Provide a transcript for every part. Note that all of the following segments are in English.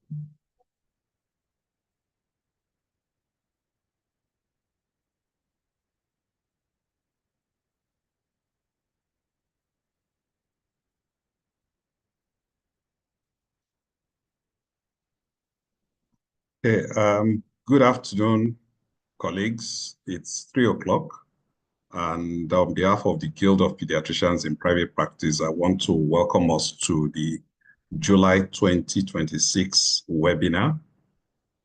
Okay, good afternoon, colleagues. It's 3 o'clock, and on behalf of the Guild of Pediatricians in Private Practice, I want to welcome us to the July 2026 webinar.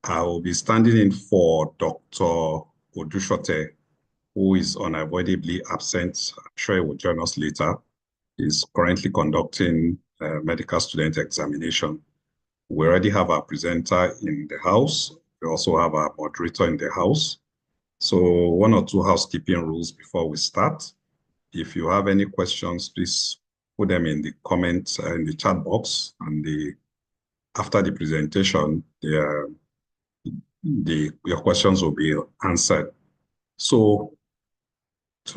I will be standing in for Dr. Odushote, who is unavoidably absent. I'm sure he will join us later. He's currently conducting a medical student examination. We already have our presenter in the house. We also have our moderator in the house. So 1 or 2 housekeeping rules before we start. If you have any questions, please put them in the comments in the chat box, and after the presentation, your questions will be answered. So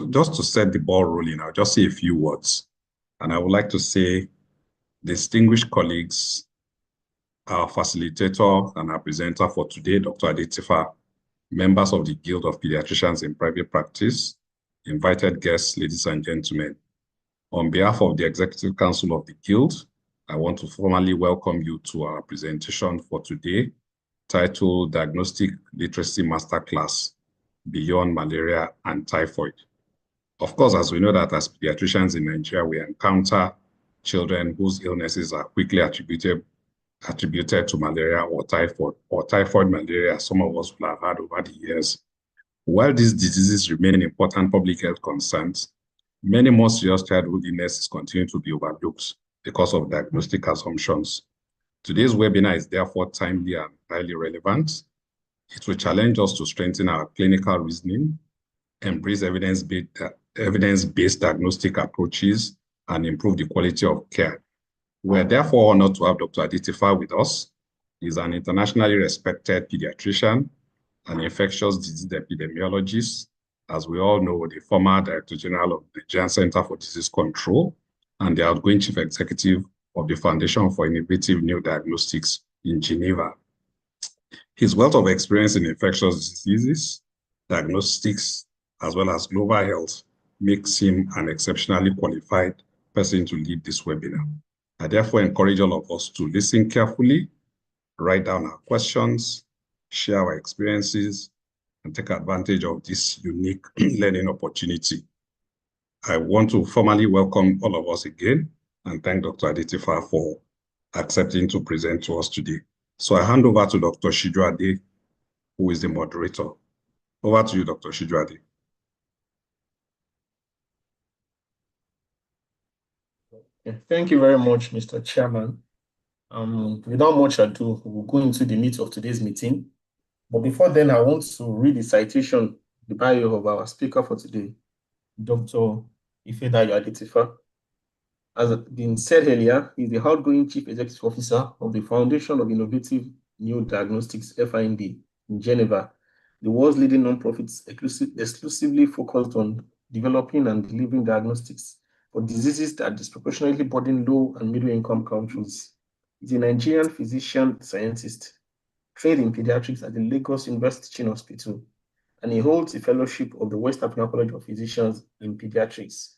just to set the ball rolling, I'll just say a few words. And I would like to say, distinguished colleagues, our facilitator and our presenter for today, Dr. Adetifa, members of the Guild of Pediatricians in Private Practice, invited guests, ladies and gentlemen. On behalf of the Executive Council of the Guild, I want to formally welcome you to our presentation for today, titled Diagnostic Literacy Masterclass, Beyond Malaria and Typhoid. Of course, as we know that as pediatricians in Nigeria, we encounter children whose illnesses are quickly attributed to malaria or typhoid malaria, some of us will have had over the years. While these diseases remain important public health concerns, many more serious childhood illnesses continue to be overlooked because of diagnostic assumptions. Today's webinar is therefore timely and highly relevant. It will challenge us to strengthen our clinical reasoning, embrace evidence-based diagnostic approaches, and improve the quality of care. We're therefore honored to have Dr. Adetifa with us. He's an internationally respected pediatrician, an infectious disease epidemiologist, as we all know, the former Director General of the Nigerian Center for Disease Control, and the outgoing Chief Executive of the Foundation for Innovative New Diagnostics in Geneva. His wealth of experience in infectious diseases, diagnostics, as well as global health makes him an exceptionally qualified person to lead this webinar. I therefore encourage all of us to listen carefully, write down our questions, share our experiences, and take advantage of this unique learning opportunity. I want to formally welcome all of us again and thank Dr. Adetifa for accepting to present to us today. So I hand over to Dr. Shijuade, who is the moderator. Over to you, Dr. Shijuade. Thank you very much, Mr. Chairman. Without much ado, we'll go into the meat of today's meeting. But before then, I want to read the citation, the bio of our speaker for today, Dr. Ifedayo Adetifa. As been said earlier, he's the outgoing Chief Executive Officer of the Foundation of Innovative New Diagnostics, FIND, in Geneva, the world's leading non-profit exclusively focused on developing and delivering diagnostics for diseases that disproportionately burden low and middle-income countries. He's a Nigerian physician scientist, trained in pediatrics at the Lagos University Teaching Hospital, and he holds a fellowship of the West African College of Physicians in Pediatrics.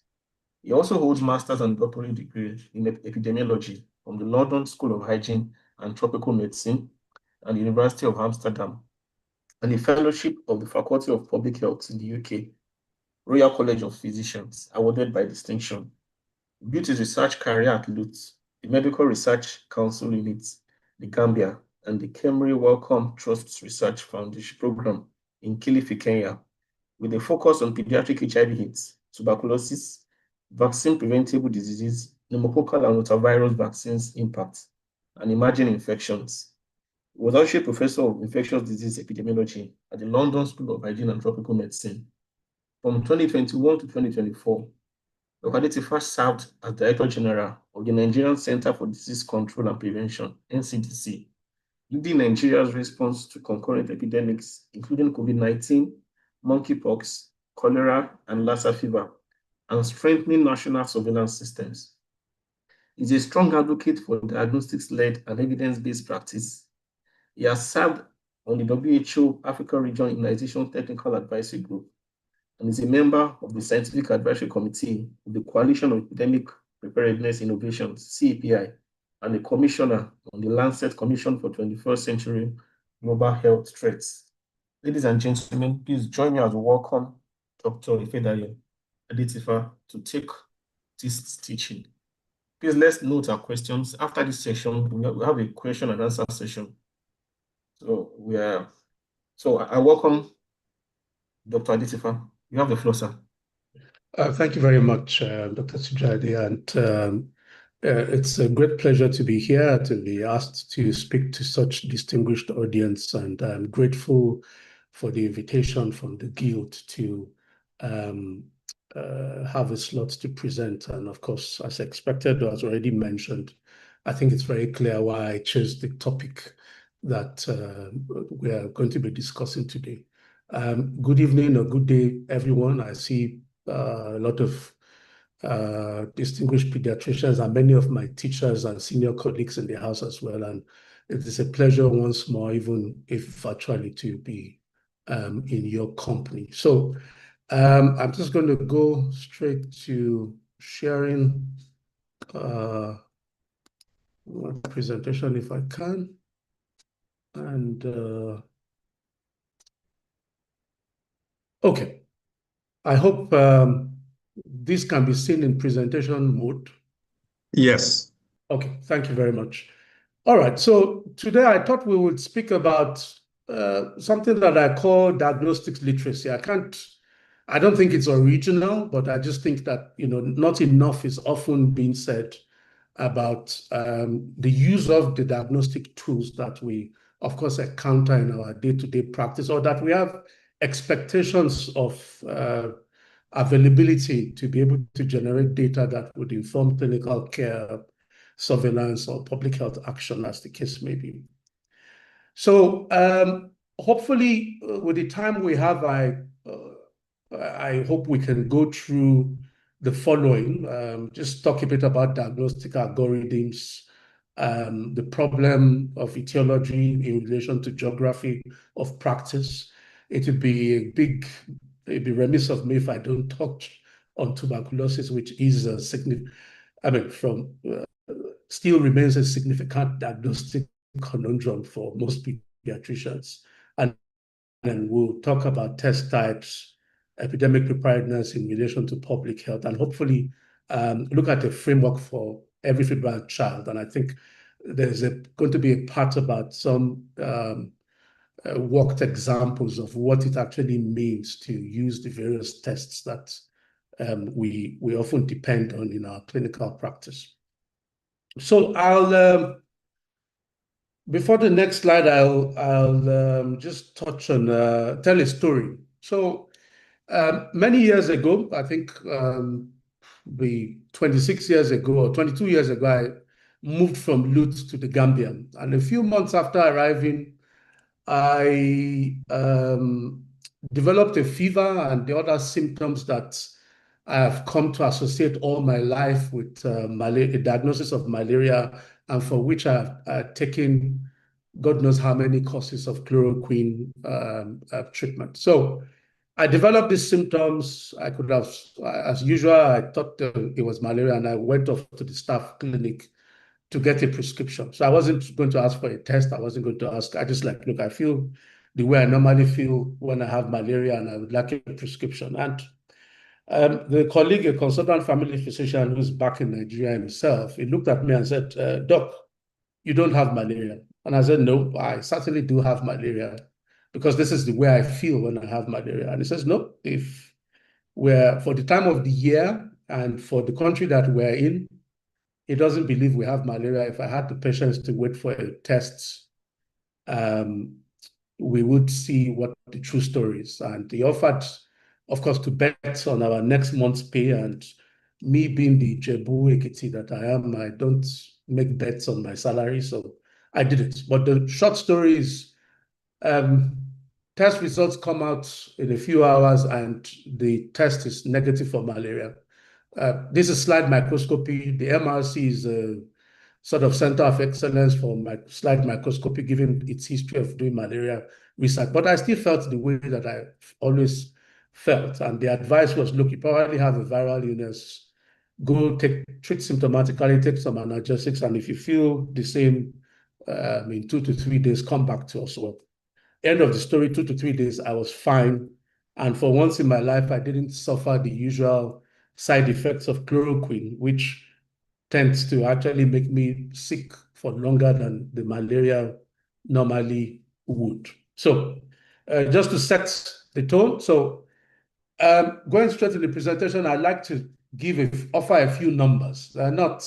He also holds master's and doctorate degrees in epidemiology from the London School of Hygiene and Tropical Medicine and the University of Amsterdam, and a fellowship of the Faculty of Public Health in the UK, Royal College of Physicians, awarded by distinction. He built his research career at LUTH, the Medical Research Council Unit, the Gambia, and the Kemri Wellcome Trust Research Foundation Program in Kilifi, Kenya, with a focus on pediatric HIV/AIDS, tuberculosis, vaccine-preventable diseases, pneumococcal and rotavirus vaccines impact, and emerging infections. He was also a professor of infectious disease epidemiology at the London School of Hygiene and Tropical Medicine. From 2021 to 2024, Dr. Adetifa served as Director General of the Nigerian Center for Disease Control and Prevention, NCDC, leading Nigeria's response to concurrent epidemics, including COVID-19, monkeypox, cholera, and Lassa fever, and strengthening national surveillance systems. He's a strong advocate for diagnostics-led and evidence-based practice He has served on the WHO Africa Region Immunization Technical Advisory Group and is a member of the Scientific Advisory Committee of the Coalition of Epidemic Preparedness Innovations, CEPI, and a commissioner on the Lancet Commission for 21st Century Global Health Threats. Ladies and gentlemen, please join me as we welcome Dr. Ifedayo Adetifa to take this teaching. Please let's note our questions. After this session, we have a question and answer session. So I welcome Dr. Adetifa. You have the floor, sir. Thank you very much, Dr. Sujadi, and it's a great pleasure to be here, to be asked to speak to such distinguished audience, and I'm grateful for the invitation from the Guild to have a slot to present. And of course, as expected, or as already mentioned, I think it's very clear why I chose the topic that we are going to be discussing today. Good evening or good day, everyone. I see a lot of distinguished pediatricians and many of my teachers and senior colleagues in the house as well. And it is a pleasure once more, even if virtually, to be in your company. So I'm just going to go straight to sharing my presentation if I can. And okay, I hope this can be seen in presentation mode. Yes. Okay, thank you very much. All right, so today I thought we would speak about something that I call diagnostics literacy. I don't think it's original, but I just think that, not enough is often being said about the use of the diagnostic tools that we, of course, encounter in our day-to-day practice, or that we have expectations of availability to be able to generate data that would inform clinical care, surveillance, or public health action, as the case may be. So hopefully, with the time we have, I hope we can go through the following. Just talk a bit about diagnostic algorithms, the problem of etiology in relation to geography of practice. It'd be remiss of me if I don't touch on tuberculosis, which is still remains a significant diagnostic conundrum for most pediatricians. And then we'll talk about test types, epidemic preparedness in relation to public health, and hopefully look at a framework for every febrile child. And I think there's going to be a part about some worked examples of what it actually means to use the various tests that we often depend on in our clinical practice. So before the next slide, I'll just touch on, tell a story. So many years ago, I think 26 years ago or 22 years ago, I moved from Lut to the Gambia. And a few months after arriving, I developed a fever and the other symptoms that I have come to associate all my life with a diagnosis of malaria, and for which I've taken God knows how many courses of chloroquine treatment. So I developed these symptoms. I could have, as usual, I thought it was malaria, and I went off to the staff clinic to get a prescription. So I wasn't going to ask for a test. I wasn't going to ask. I just look, I feel the way I normally feel when I have malaria, and I would like a prescription. And the colleague, a consultant family physician who's back in Nigeria himself, he looked at me and said, Doc, you don't have malaria. And I said, no, I certainly do have malaria, because this is the way I feel when I have malaria. And he says, no, if we're for the time of the year and for the country that we're in, he doesn't believe we have malaria. If I had the patients to wait for a test, we would see what the true story is. And he offered, of course, to bet on our next month's pay. And me being the Jebu Ekiti that I am, I don't make bets on my salary, so I did it. But the short story is, test results come out in a few hours, and the test is negative for malaria. This is slide microscopy. The MRC is sort of center of excellence for slide microscopy, given its history of doing malaria research. But I still felt the way that I always felt. And the advice was, look, you probably have a viral illness. Go treat symptomatically, take some analgesics. And if you feel the same in 2 to 3 days, come back to us. Well, end of the story, 2 to 3 days, I was fine. And for once in my life, I didn't suffer the usual side effects of chloroquine, which tends to actually make me sick for longer than the malaria normally would. So just to set the tone, so going straight to the presentation, I'd like to offer a few numbers. They're not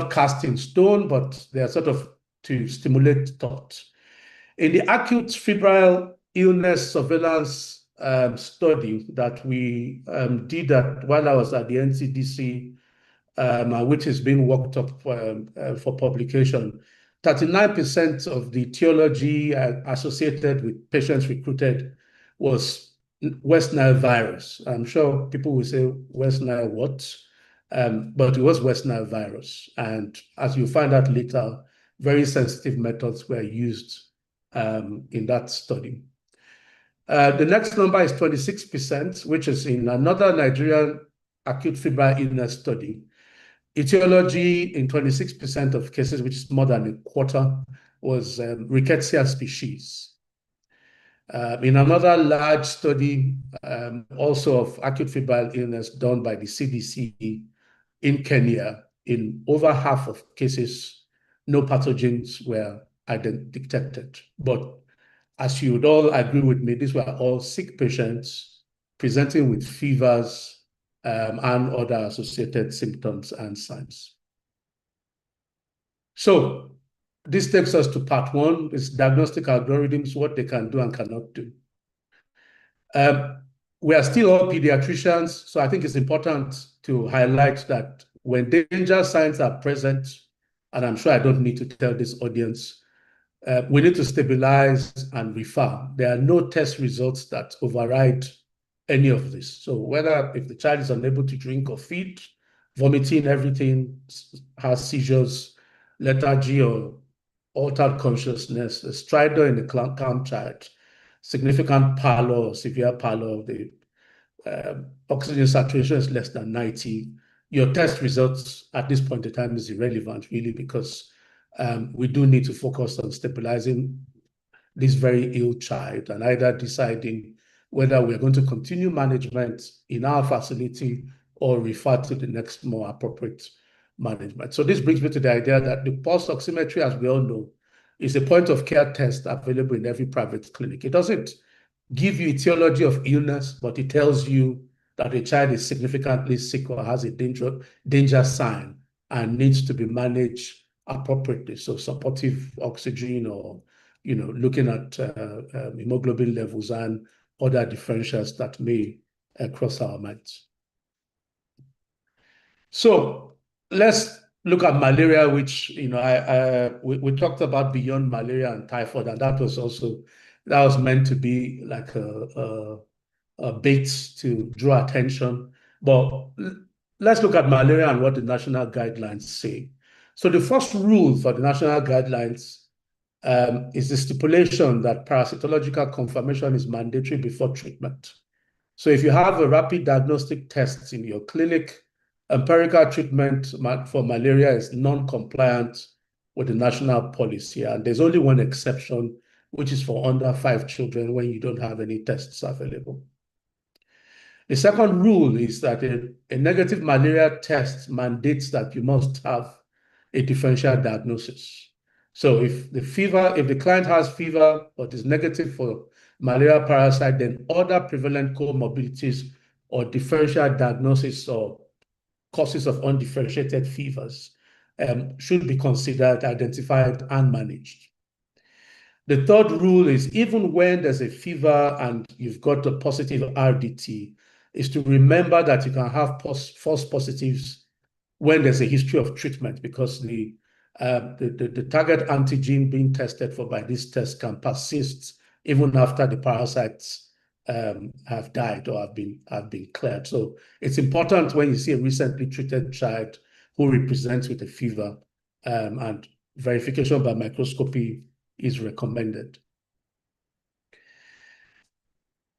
cast in stone, but they're sort of to stimulate thought. In the acute febrile illness surveillance study that we did while I was at the NCDC, which is being worked up for publication, 39% of the etiology associated with patients recruited was West Nile virus. I'm sure people will say West Nile what? But it was West Nile virus. And as you find out later, very sensitive methods were used in that study. The next number is 26%, which is in another Nigerian acute febrile illness study. Etiology in 26% of cases, which is more than a quarter, was Rickettsia species. In another large study, also of acute febrile illness done by the CDC in Kenya, in over half of cases, no pathogens were detected. But as you would all agree with me, these were all sick patients presenting with fevers and other associated symptoms and signs. So this takes us to part one, is diagnostic algorithms, what they can do and cannot do. We are still all pediatricians, so I think it's important to highlight that when danger signs are present, and I'm sure I don't need to tell this audience, we need to stabilize and refer. There are no test results that override any of this. So whether if the child is unable to drink or feed, vomiting, everything, has seizures, lethargy or altered consciousness, a stridor in the calm child, significant pallor or severe pallor, the oxygen saturation is less than 90, your test results at this point in time is irrelevant, really, because we do need to focus on stabilizing this very ill child and either deciding whether we're going to continue management in our facility or refer to the next more appropriate management. So this brings me to the idea that the pulse oximetry, as we all know, is a point of care test available in every private clinic. It doesn't give you etiology of illness, but it tells you that a child is significantly sick or has a danger sign and needs to be managed appropriately. So supportive oxygen or, looking at hemoglobin levels and other differentials that may cross our minds. So let's look at malaria, which, we talked about beyond malaria and typhoid, and that was meant to be like a bait to draw attention. But let's look at malaria and what the national guidelines say. So the first rule for the national guidelines is the stipulation that parasitological confirmation is mandatory before treatment. So if you have a rapid diagnostic test in your clinic, empirical treatment for malaria is non-compliant with the national policy. And there's only one exception, which is for under 5 children when you don't have any tests available. The second rule is that a negative malaria test mandates that you must have a differential diagnosis. So if the client has fever but is negative for malaria parasite, then other prevalent comorbidities or differential diagnosis or causes of undifferentiated fevers should be considered, identified, and managed. The third rule is even when there's a fever and you've got a positive RDT, is to remember that you can have false positives when there's a history of treatment, because the target antigen being tested for by this test can persist even after the parasites have died or have been cleared. So it's important when you see a recently treated child who represents with a fever, and verification by microscopy is recommended.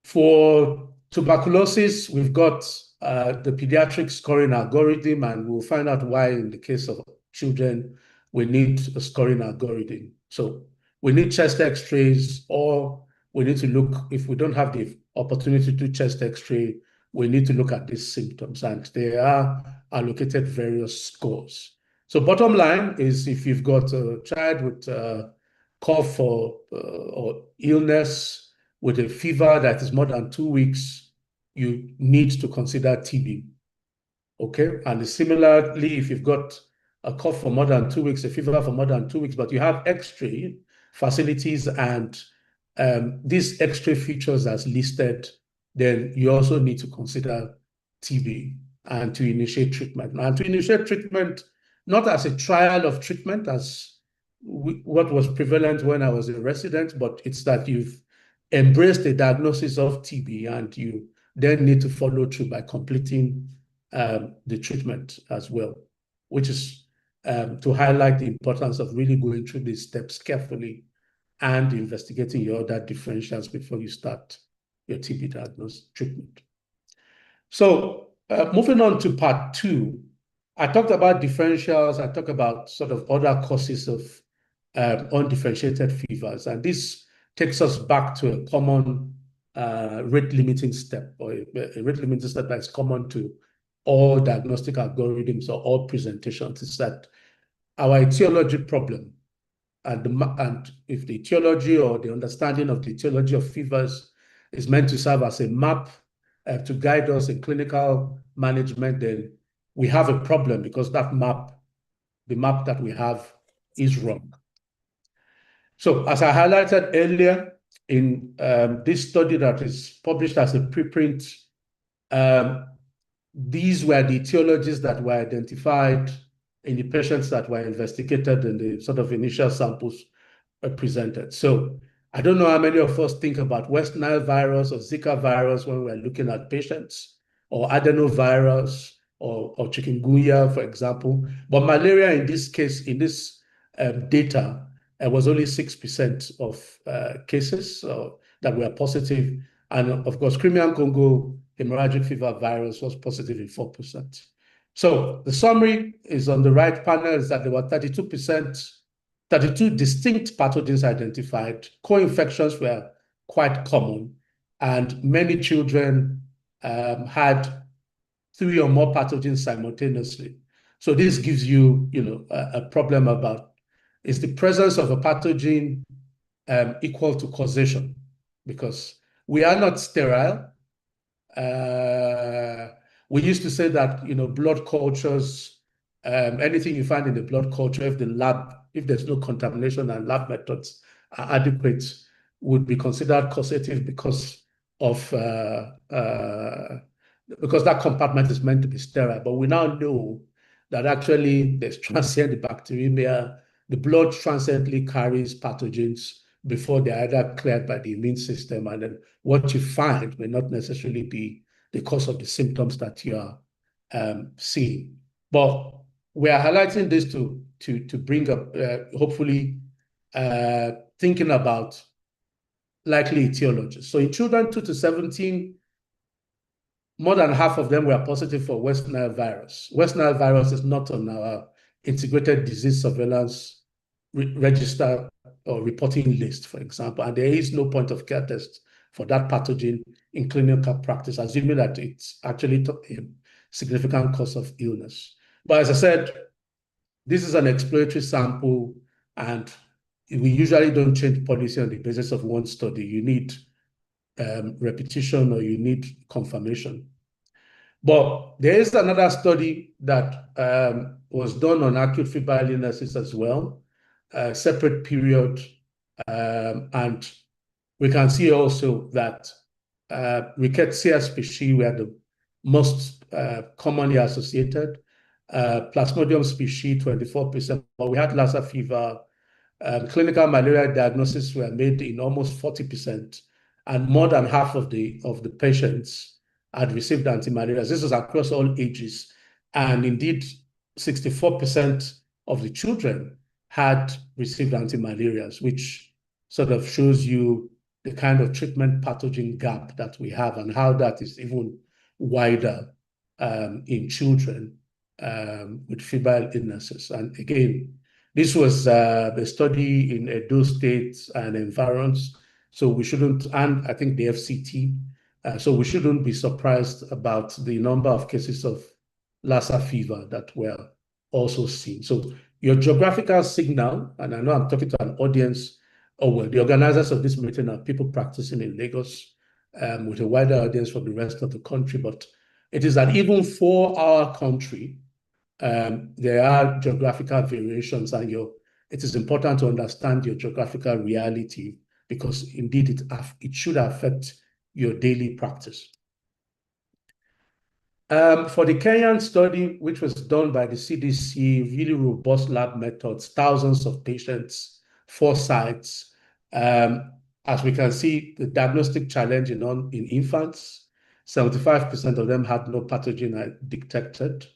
For tuberculosis, we've got the pediatric scoring algorithm, and we'll find out why in the case of children, we need a scoring algorithm. So we need chest x-rays, or we need to look, if we don't have the opportunity to do chest x-ray, we need to look at these symptoms, and they are allocated various scores. So bottom line is, if you've got a child with cough or illness with a fever that is more than 2 weeks, you need to consider TB. Okay, and similarly, if you've got a cough for more than 2 weeks, a fever for more than 2 weeks, but you have X-ray facilities and these X-ray features as listed, then you also need to consider TB and to initiate treatment. And to initiate treatment, not as a trial of treatment as what was prevalent when I was a resident, but it's that you've embraced the diagnosis of TB and you then need to follow through by completing the treatment as well, which is to highlight the importance of really going through these steps carefully and investigating your other differentials before you start your TB diagnosis treatment. So moving on to part 2, I talked about differentials. I talked about sort of other causes of undifferentiated fevers, and this takes us back to a common rate-limiting step, or a rate-limiting step that is common to all diagnostic algorithms or all presentations, is that our etiology problem, and if the etiology or the understanding of the etiology of fevers is meant to serve as a map to guide us in clinical management, then we have a problem, because that map, the map that we have, is wrong. So as I highlighted earlier, in this study that is published as a preprint, these were the etiologies that were identified in the patients that were investigated in the sort of initial samples presented. So I don't know how many of us think about West Nile virus or Zika virus when we're looking at patients, or adenovirus or chikungunya, for example. But malaria, in this case, in this data, was only 6% of cases that were positive. And of course, Crimean Congo hemorrhagic fever virus was positive in 4%. So the summary is on the right panel, is that there were 32 distinct pathogens identified. Co-infections were quite common, and many children had 3 or more pathogens simultaneously. So this gives you, a problem about, is the presence of a pathogen equal to causation? Because we are not sterile. We used to say that, blood cultures, anything you find in the blood culture, if there's no contamination and lab methods are adequate, would be considered causative because that compartment is meant to be sterile. But we now know that actually there's transient bacteremia. The blood transiently carries pathogens before they're either cleared by the immune system, and then what you find may not necessarily be the cause of the symptoms that you are seeing. But we are highlighting this to bring up, hopefully, thinking about likely etiologies. So in children 2 to 17, more than half of them were positive for West Nile virus. West Nile virus is not on our integrated disease surveillance register or reporting list, for example, and there is no point of care test for that pathogen in clinical practice, assuming that it's actually a significant cause of illness. But as I said, this is an exploratory sample, and we usually don't change policy on the basis of one study. You need repetition, or you need confirmation. But there is another study that was done on acute febrile illnesses as well, a separate period, and we can see also that Rickettsia species were the most commonly associated. Plasmodium species, 24%, but we had Lassa fever. Clinical malaria diagnoses were made in almost 40%, and more than half of the patients had received antimalarials. This was across all ages, and indeed, 64% of the children had received anti-malarials, which sort of shows you the kind of treatment pathogen gap that we have and how that is even wider in children with febrile illnesses. And again, this was the study in Edo State and environs. So we shouldn't, and I think the FCT, so we shouldn't be surprised about the number of cases of Lassa fever that were also seen. So your geographical signal, and I know I'm talking to an audience, or well, the organizers of this meeting are people practicing in Lagos with a wider audience from the rest of the country, but it is that even for our country, there are geographical variations, and it is important to understand your geographical reality because indeed it should affect your daily practice. For the Kenyan study, which was done by the CDC, really robust lab methods, thousands of patients, 4 sites. As we can see, the diagnostic challenge in infants, 75% of them had no pathogen detected.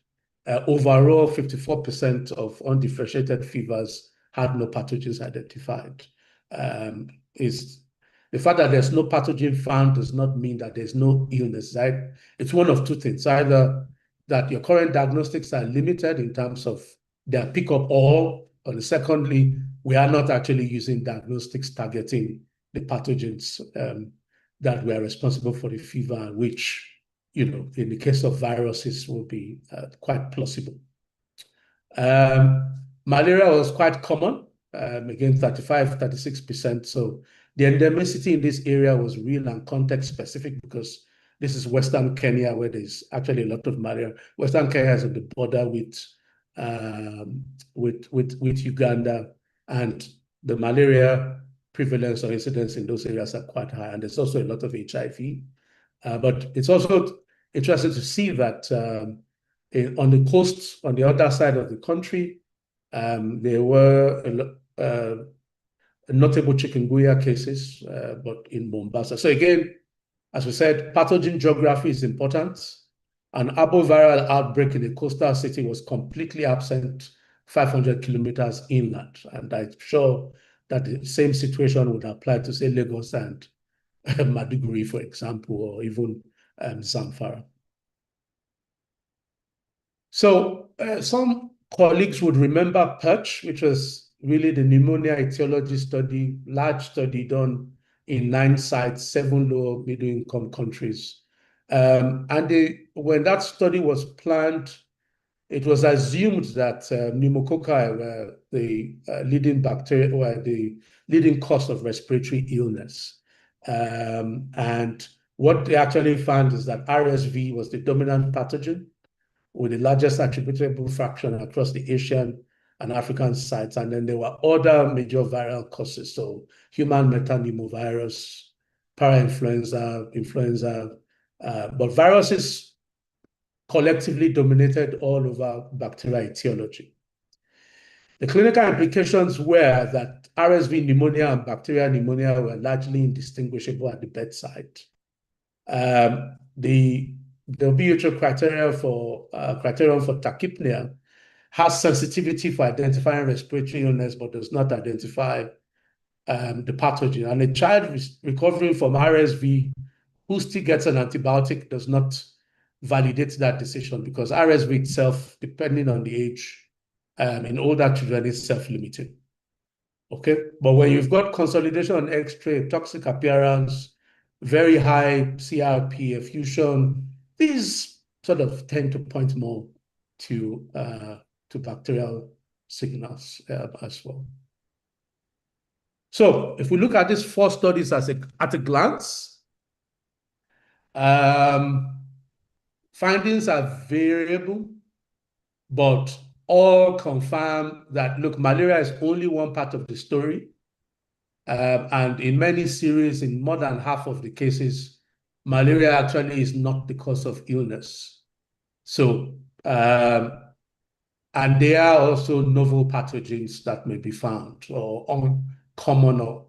Overall, 54% of undifferentiated fevers had no pathogens identified. The fact that there's no pathogen found does not mean that there's no illness, right? It's one of two things. Either that your current diagnostics are limited in terms of their pickup, or secondly, we are not actually using diagnostics targeting the pathogens that were responsible for the fever, which, in the case of viruses, will be quite plausible. Malaria was quite common, again, 35-36%. So the endemicity in this area was real and context specific because this is Western Kenya where there's actually a lot of malaria. Western Kenya is on the border with Uganda, and the malaria prevalence or incidence in those areas are quite high. And there's also a lot of HIV. But it's also interesting to see that on the coast, on the other side of the country, there were notable chikungunya cases, but in Mombasa. So again, as we said, pathogen geography is important. An arboviral outbreak in a coastal city was completely absent 500 kilometers inland. And I'm sure that the same situation would apply to, say, Lagos and Maiduguri, for example, or even Zamfara. So some colleagues would remember PERCH, which was really the pneumonia etiology study, large study done in 9 sites, 7 low middle-income countries. And when that study was planned, it was assumed that pneumococci were the leading bacteria, or the leading cause of respiratory illness. And what they actually found is that RSV was the dominant pathogen, with the largest attributable fraction across the Asian and African sites. And then there were other major viral causes, so human metapneumovirus, parainfluenza, influenza, but viruses collectively dominated all over bacterial etiology. The clinical implications were that RSV pneumonia and bacterial pneumonia were largely indistinguishable at the bedside. The WHO criterion for tachypnea has sensitivity for identifying respiratory illness, but does not identify the pathogen. And a child recovering from RSV who still gets an antibiotic does not validate that decision, because RSV itself, depending on the age, in older children, is self-limiting. Okay, but when you've got consolidation on X-ray, toxic appearance, very high CRP, effusion, these sort of tend to point more to bacterial signals as well. So if we look at these 4 studies at a glance, findings are variable, but all confirm that, look, malaria is only one part of the story. And in many series, in more than half of the cases, malaria actually is not the cause of illness. So, and there are also novel pathogens that may be found, or uncommon or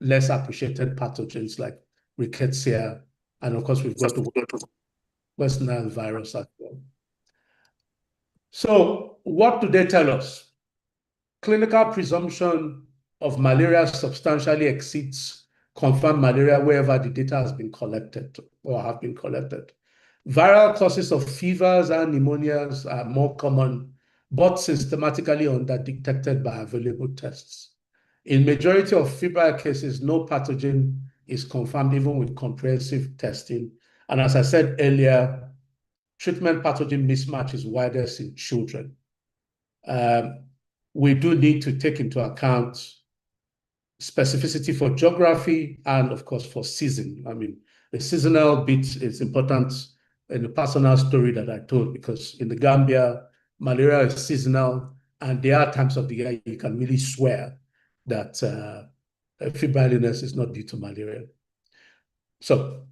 less appreciated pathogens like rickettsia. And of course, we've got the West Nile virus as well. So what do they tell us? Clinical presumption of malaria substantially exceeds confirmed malaria wherever the data has been collected or have been collected. Viral causes of fevers and pneumonias are more common, but systematically underdetected by available tests. In majority of febrile cases, no pathogen is confirmed even with comprehensive testing. And as I said earlier, treatment pathogen mismatch is widest in children. We do need to take into account specificity for geography and, of course, for season. I mean, the seasonal bit is important in the personal story that I told, because in the Gambia, malaria is seasonal, and there are times of the year you can really swear that febrile illness is not due to malaria. So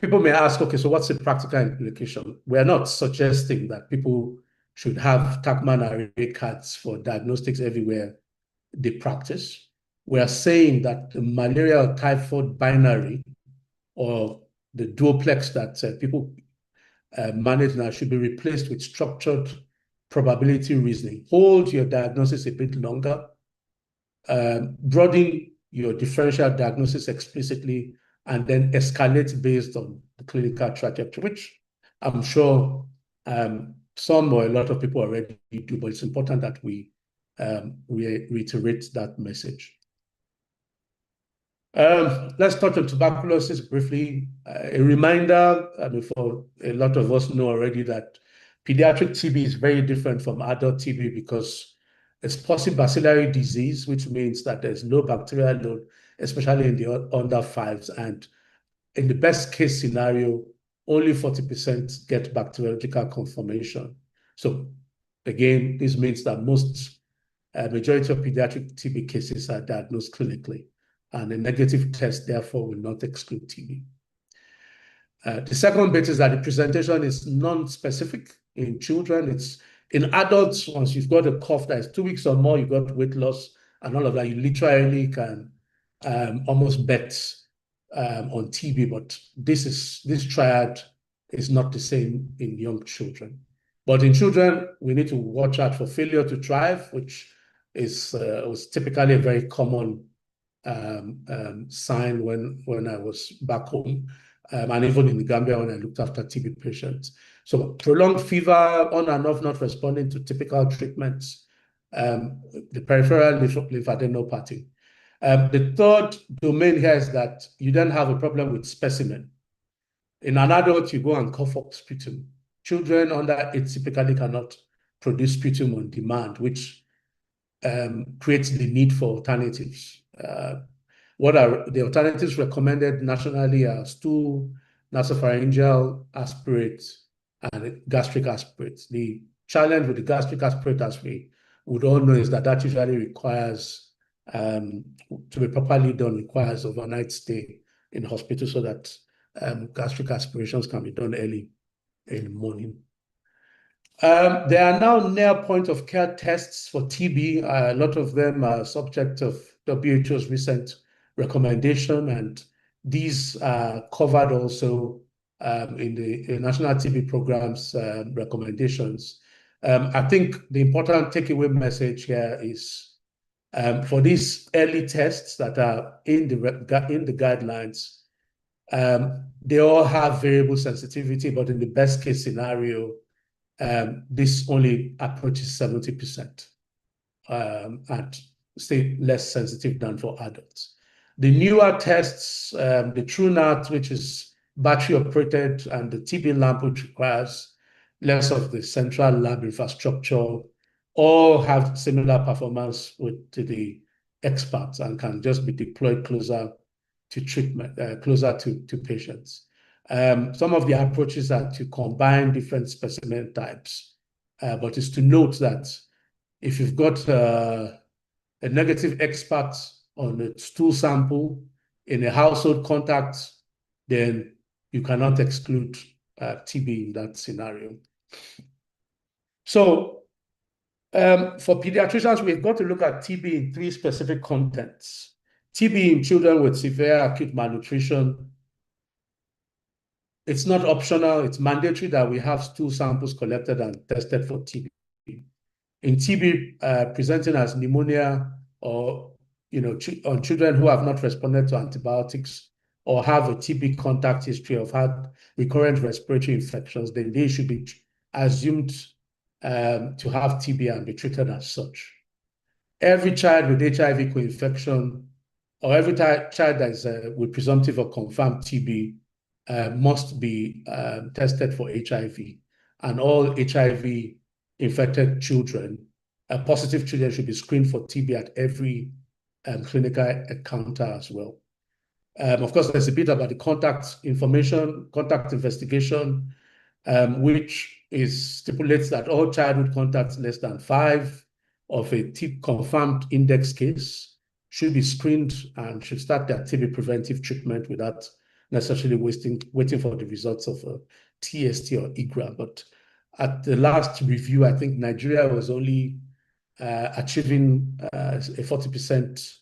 people may ask, okay, so what's the practical implication? We're not suggesting that people should have Tachman array cards for diagnostics everywhere they practice. We are saying that the malaria or typhoid binary, or the duoplex that people manage now, should be replaced with structured probability reasoning. Hold your diagnosis a bit longer, broaden your differential diagnosis explicitly, and then escalate based on the clinical trajectory, which I'm sure some or a lot of people already do, but it's important that we reiterate that message. Let's touch on tuberculosis briefly. A reminder, I mean, for a lot of us know already that pediatric TB is very different from adult TB because it's paucibacillary disease, which means that there's no bacterial load, especially in the under fives. And in the best case scenario, only 40% get bacteriological confirmation. So again, this means that most majority of pediatric TB cases are diagnosed clinically, and a negative test, therefore, will not exclude TB. The second bit is that the presentation is non-specific in children. It's in adults. Once you've got a cough that is 2 weeks or more, you've got weight loss and all of that, you literally can almost bet on TB. But this triad is not the same in young children. But in children, we need to watch out for failure to thrive, which was typically a very common sign when I was back home, and even in the Gambia when I looked after TB patients. So prolonged fever, on and off, not responding to typical treatments, the peripheral lymphadenopathy. The third domain here is that you then have a problem with specimen. In an adult, you go and cough up sputum. Children under 8 typically cannot produce sputum on demand, which creates the need for alternatives. What are the alternatives recommended nationally are stool, nasopharyngeal aspirate, and gastric aspirate. The challenge with the gastric aspirate, as we would all know, is that usually requires, to be properly done, requires overnight stay in hospital so that gastric aspirations can be done early in the morning. There are now near point of care tests for TB. A lot of them are subject of WHO's recent recommendation, and these are covered also in the National TB Program's recommendations. I think the important takeaway message here is for these early tests that are in the guidelines, they all have variable sensitivity, but in the best case scenario, this only approaches 70%, and stay less sensitive than for adults. The newer tests, the TrueNat, which is battery operated, and the TB lamp, which requires less of the central lab infrastructure, all have similar performance to the experts and can just be deployed closer to treatment, closer to patients. Some of the approaches are to combine different specimen types, but it's to note that if you've got a negative expert on a stool sample in a household contact, then you cannot exclude TB in that scenario. So for pediatricians, we've got to look at TB in 3 specific contexts. TB in children with severe acute malnutrition. It's not optional, it's mandatory that we have stool samples collected and tested for TB. In TB, presenting as pneumonia or on children who have not responded to antibiotics or have a TB contact history of had recurrent respiratory infections, then they should be assumed to have TB and be treated as such. Every child with HIV co-infection or every child that is with presumptive or confirmed TB must be tested for HIV. And all HIV-infected children, positive children, should be screened for TB at every clinical encounter as well. Of course, there's a bit about the contact information, contact investigation, which stipulates that all childhood contacts less than 5 of a TB confirmed index case should be screened and should start their TB preventive treatment without necessarily waiting for the results of a TST or IGRA. But at the last review, I think Nigeria was only achieving a 40%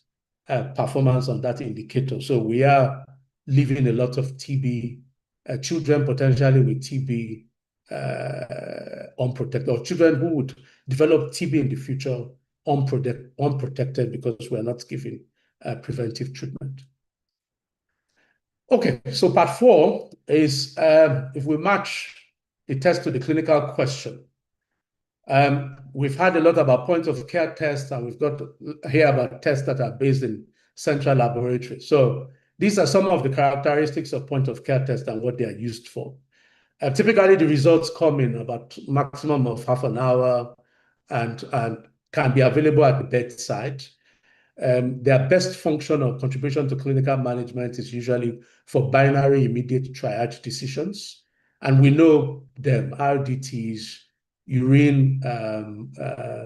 performance on that indicator. So we are leaving a lot of TB, children potentially with TB unprotected, or children who would develop TB in the future unprotected because we're not giving preventive treatment. Okay, so part 4 is if we match the test to the clinical question. We've had a lot about point of care tests, and we've got here about tests that are based in central laboratories. So these are some of the characteristics of point of care tests and what they are used for. Typically, the results come in about maximum of half an hour and can be available at the bedside. Their best function or contribution to clinical management is usually for binary immediate triage decisions. And we know them, RDTs, urine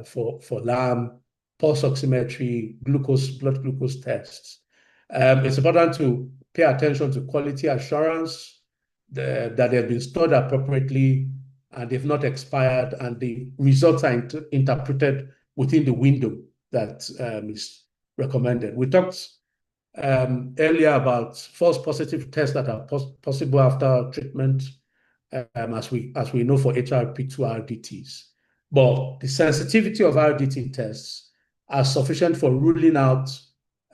for LAM, pulse oximetry, blood glucose tests. It's important to pay attention to quality assurance, that they've been stored appropriately and they've not expired, and the results are interpreted within the window that is recommended. We talked earlier about false positive tests that are possible after treatment, as we know for HRP2 RDTs. But the sensitivity of RDT tests are sufficient for ruling out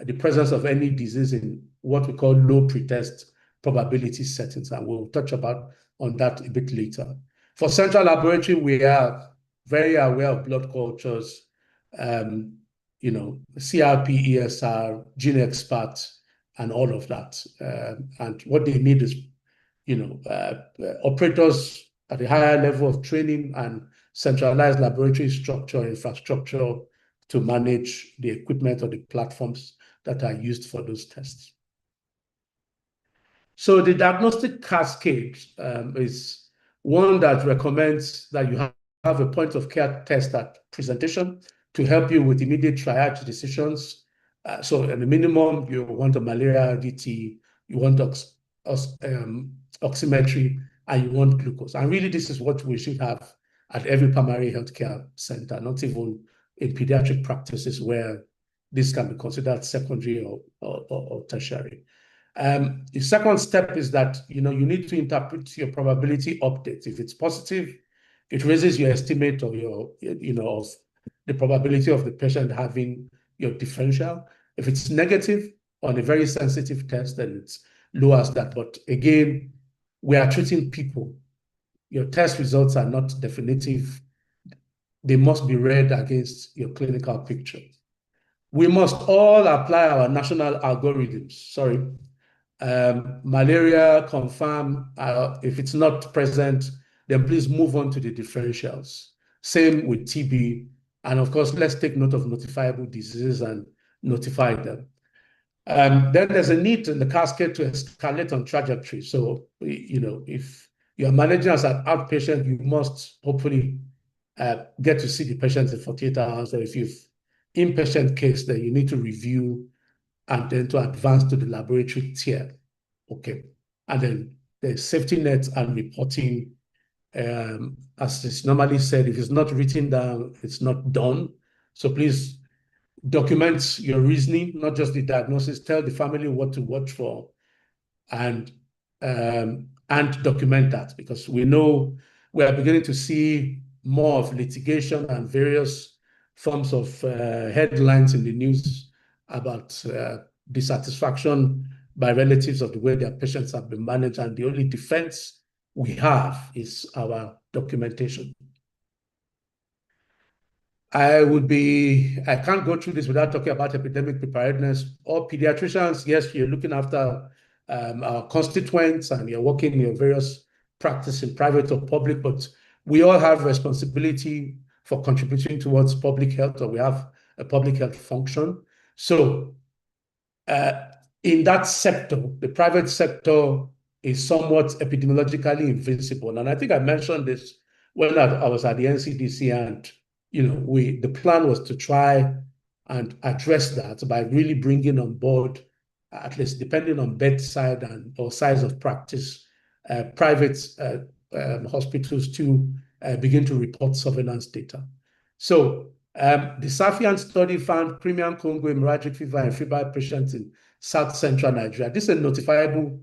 the presence of any disease in what we call low pretest probability settings, and we'll touch on that a bit later. For central laboratory, we are very aware of blood cultures, CRP, ESR, GeneXpert, and all of that. And what they need is, operators at a higher level of training and centralized laboratory structure, infrastructure to manage the equipment or the platforms that are used for those tests. So the diagnostic cascade is one that recommends that you have a point of care test at presentation to help you with immediate triage decisions. So at the minimum, you want a malaria RDT, you want oximetry, and you want glucose. And really, this is what we should have at every primary healthcare center, not even in pediatric practices where this can be considered secondary or tertiary. The second step is that you need to interpret your probability updates. If it's positive, it raises your estimate of of the probability of the patient having your differential. If it's negative on a very sensitive test, then it lowers that. But again, we are treating people. Your test results are not definitive. They must be read against your clinical picture. We must all apply our national algorithms. Sorry. Malaria, confirm. If it's not present, then please move on to the differentials. Same with TB. And of course, let's take note of notifiable diseases and notify them. Then there's a need in the cascade to escalate on trajectory. So, if you're managing as an outpatient, you must hopefully get to see the patient in 48 hours. Or if you've inpatient case, then you need to review and then to advance to the laboratory tier. Okay. And then there's safety nets and reporting. As is normally said, if it's not written down, it's not done. So please document your reasoning, not just the diagnosis. Tell the family what to watch for, and document that, because we know we are beginning to see more of litigation and various forms of headlines in the news about dissatisfaction by relatives of the way their patients have been managed, and the only defense we have is our documentation. I can't go through this without talking about epidemic preparedness. All pediatricians, yes, you're looking after our constituents and you're working in your various practice in private or public, but we all have responsibility for contributing towards public health, or we have a public health function. So in that sector, the private sector is somewhat epidemiologically invincible. And I think I mentioned this when I was at the NCDC, and the plan was to try and address that by really bringing on board, at least depending on bedside or size of practice, private hospitals to begin to report surveillance data. So the Safian study found premium Congo hemorrhagic fever and febrile patients in South Central Nigeria. This is a notifiable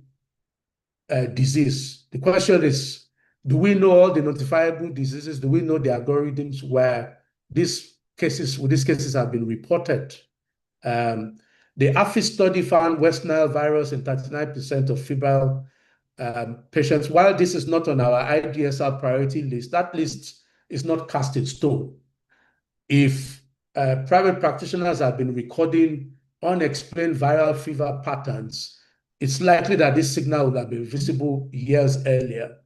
disease. The question is, do we know all the notifiable diseases? Do we know the algorithms where these cases have been reported? The AFI study found West Nile virus in 39% of febrile patients. While this is not on our IDSR priority list, that list is not cast in stone. If private practitioners have been recording unexplained viral fever patterns, it's likely that this signal would have been visible years earlier.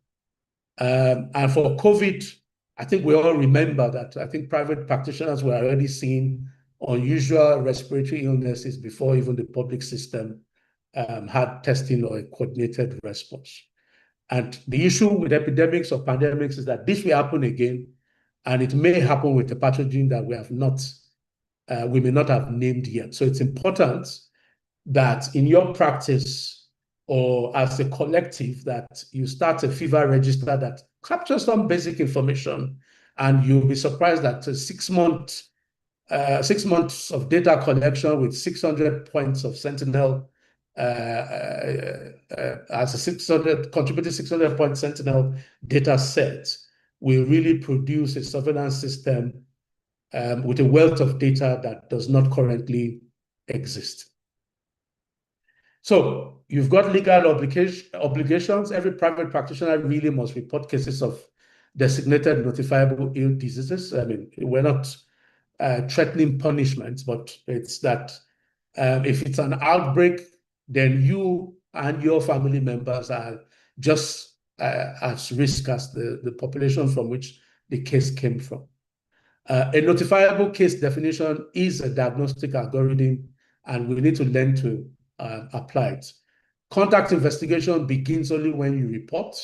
And for COVID, I think we all remember that I think private practitioners were already seeing unusual respiratory illnesses before even the public system had testing or a coordinated response. And the issue with epidemics or pandemics is that this will happen again, and it may happen with a pathogen that we may not have named yet. So it's important that in your practice or as a collective that you start a fever register that captures some basic information, and you'll be surprised that 6 months of data collection with 600 points of Sentinel as a contributed 600 point Sentinel data set will really produce a surveillance system with a wealth of data that does not currently exist. So you've got legal obligations. Every private practitioner really must report cases of designated notifiable ill diseases. I mean, we're not threatening punishments, but it's that if it's an outbreak, then you and your family members are just as risk as the population from which the case came from. A notifiable case definition is a diagnostic algorithm, and we need to learn to apply it. Contact investigation begins only when you report.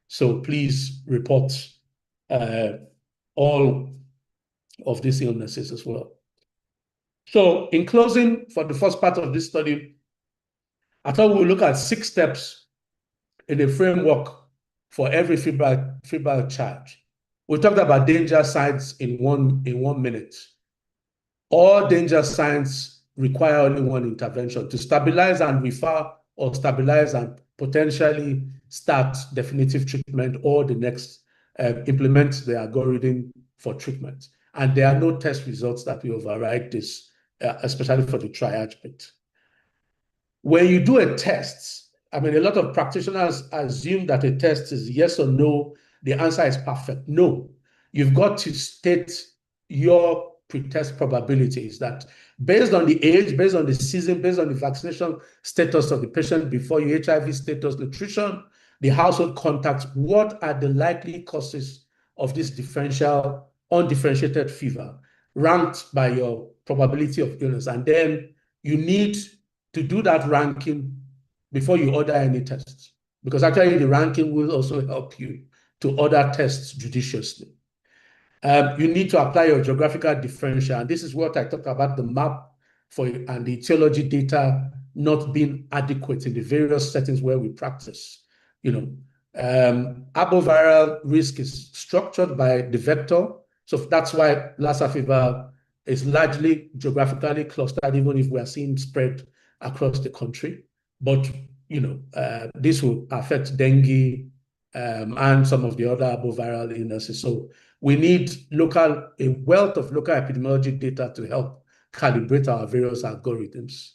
So please report all of these illnesses as well. So in closing, for the first part of this study, I thought we'll look at 6 steps in a framework for every febrile charge. We talked about danger signs in one minute. All danger signs require only one intervention to stabilize and refer, or stabilize and potentially start definitive treatment, or the next implement the algorithm for treatment. And there are no test results that will override this, especially for the triage bit. When you do a test, I mean, a lot of practitioners assume that a test is yes or no. The answer is perfect. No, you've got to state your pretest probabilities that based on the age, based on the season, based on the vaccination status of the patient before you, HIV status, nutrition, the household contacts, what are the likely causes of this differential, undifferentiated fever ranked by your probability of illness. And then you need to do that ranking before you order any tests, because actually the ranking will also help you to order tests judiciously. You need to apply your geographical differential. And this is what I talked about, the map and the etiology data not being adequate in the various settings where we practice. Arboviral risk is structured by the vector. So that's why Lassa fever is largely geographically clustered, even if we are seeing spread across the country. But, this will affect dengue and some of the other arboviral illnesses. So we need a wealth of local epidemiology data to help calibrate our various algorithms.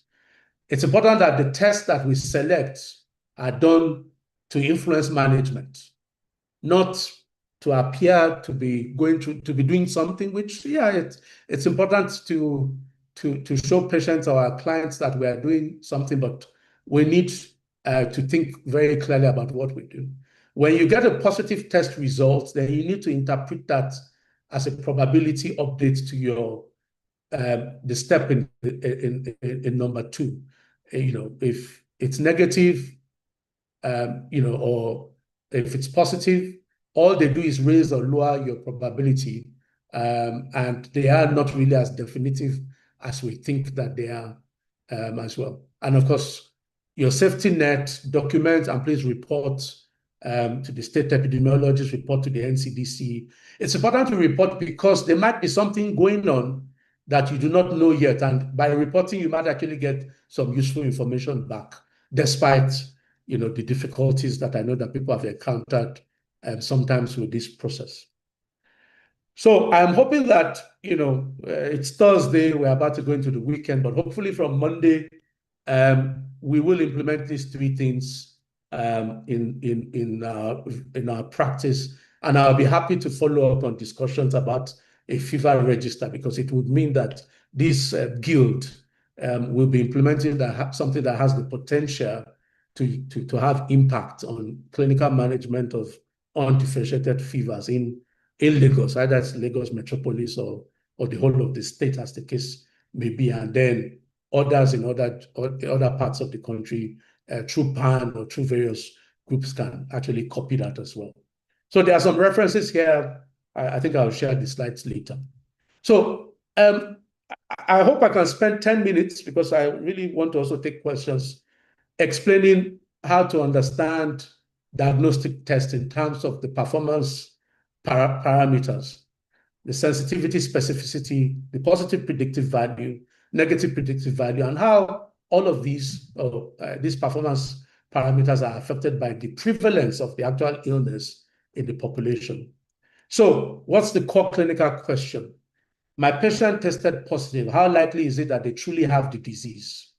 It's important that the tests that we select are done to influence management, not to appear to be doing something, which, yeah, it's important to show patients or our clients that we are doing something, but we need to think very clearly about what we do. When you get a positive test result, then you need to interpret that as a probability update to your the step in number 2. If it's negative, or if it's positive, all they do is raise or lower your probability, and they are not really as definitive as we think that they are as well. And of course, your safety net, document and please report to the state epidemiologist, report to the NCDC. It's important to report because there might be something going on that you do not know yet, and by reporting, you might actually get some useful information back, despite the difficulties that I know that people have encountered sometimes with this process. So I'm hoping that, it's Thursday, we're about to go into the weekend, but hopefully from Monday, we will implement these 3 things in our practice. And I'll be happy to follow up on discussions about a fever register, because it would mean that this guild will be implementing something that has the potential to have impact on clinical management of undifferentiated fevers in Lagos, either it's Lagos metropolis or the whole of the state, as the case may be, and then others in other parts of the country through PAN or through various groups can actually copy that as well. So there are some references here. I think I'll share the slides later. So I hope I can spend 10 minutes, because I really want to also take questions, explaining how to understand diagnostic tests in terms of the performance parameters, the sensitivity, specificity, the positive predictive value, negative predictive value, and how all of these performance parameters are affected by the prevalence of the actual illness in the population. So what's the core clinical question? My patient tested positive. How likely is it that they truly have the disease?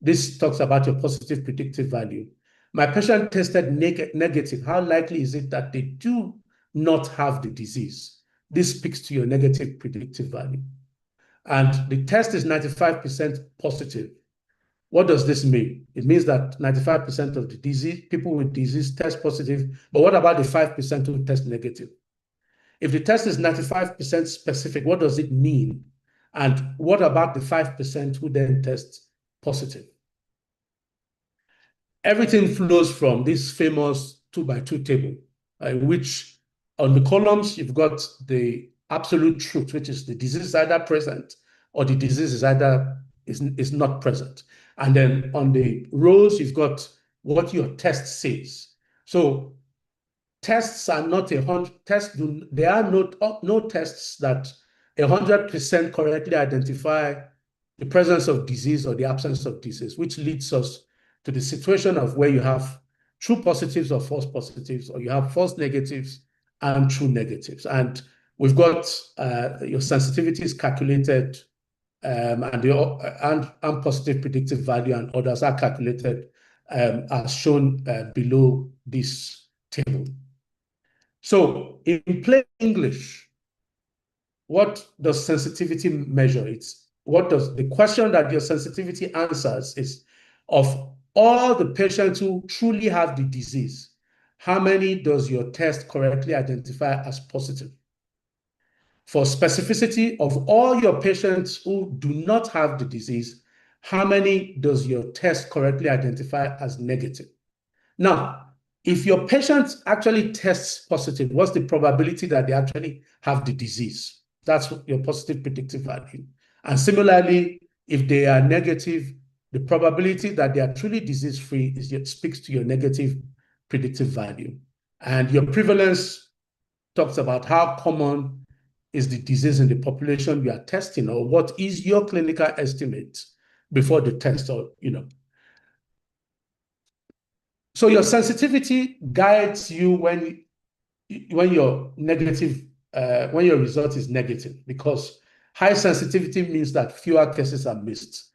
This talks about your positive predictive value. My patient tested negative. How likely is it that they do not have the disease? This speaks to your negative predictive value. And the test is 95% positive. What does this mean? It means that 95% of the people with disease test positive, but what about the 5% who test negative? If the test is 95% specific, what does it mean? And what about the 5% who then test positive? Everything flows from this famous 2x2 table, in which on the columns, you've got the absolute truth, which is the disease is either present or the disease is not present. And then on the rows, you've got what your test says. So tests are not there are no tests that 100% correctly identify the presence of disease or the absence of disease, which leads us to the situation of where you have true positives or false positives, or you have false negatives and true negatives. And we've got your sensitivities calculated, and positive predictive value and others are calculated as shown below this table. So in plain English, what does sensitivity measure? The question that your sensitivity answers is, of all the patients who truly have the disease, how many does your test correctly identify as positive? For specificity, of all your patients who do not have the disease, how many does your test correctly identify as negative? Now, if your patient actually tests positive, what's the probability that they actually have the disease? That's your positive predictive value. And similarly, if they are negative, the probability that they are truly disease-free speaks to your negative predictive value. And your prevalence talks about how common is the disease in the population you are testing, or what is your clinical estimate before the test, or. So your sensitivity guides you when your negative when your result is negative, because high sensitivity means that fewer cases are missed.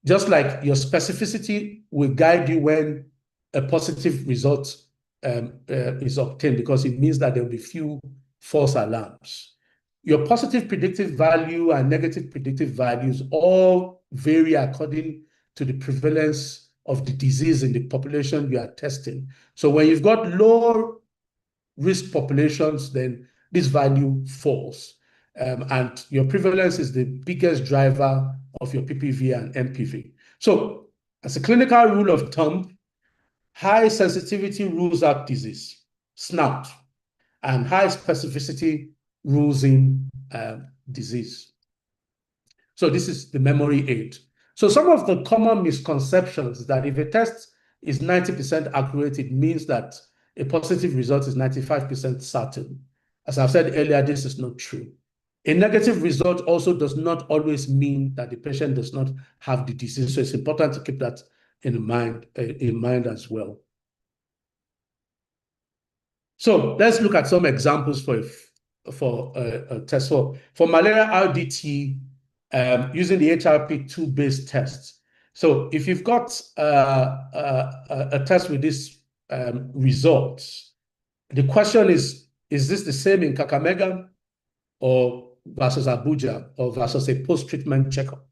Just like your specificity will guide you when a positive result is obtained, because it means that there will be few false alarms. Your positive predictive value and negative predictive values all vary according to the prevalence of the disease in the population you are testing. So when you've got low risk populations, then this value falls. And your prevalence is the biggest driver of your PPV and MPV. So as a clinical rule of thumb, high sensitivity rules out disease, SNOUT, and high specificity rules in disease. So this is the memory aid. So some of the common misconceptions is that if a test is 90% accurate, it means that a positive result is 95% certain. As I've said earlier, this is not true. A negative result also does not always mean that the patient does not have the disease. So it's important to keep that in mind as well. So let's look at some examples for a test. For malaria RDT, using the HRP2 based test. So if you've got a test with these results, the question is this the same in Kakamega or versus Abuja or versus a post-treatment checkup?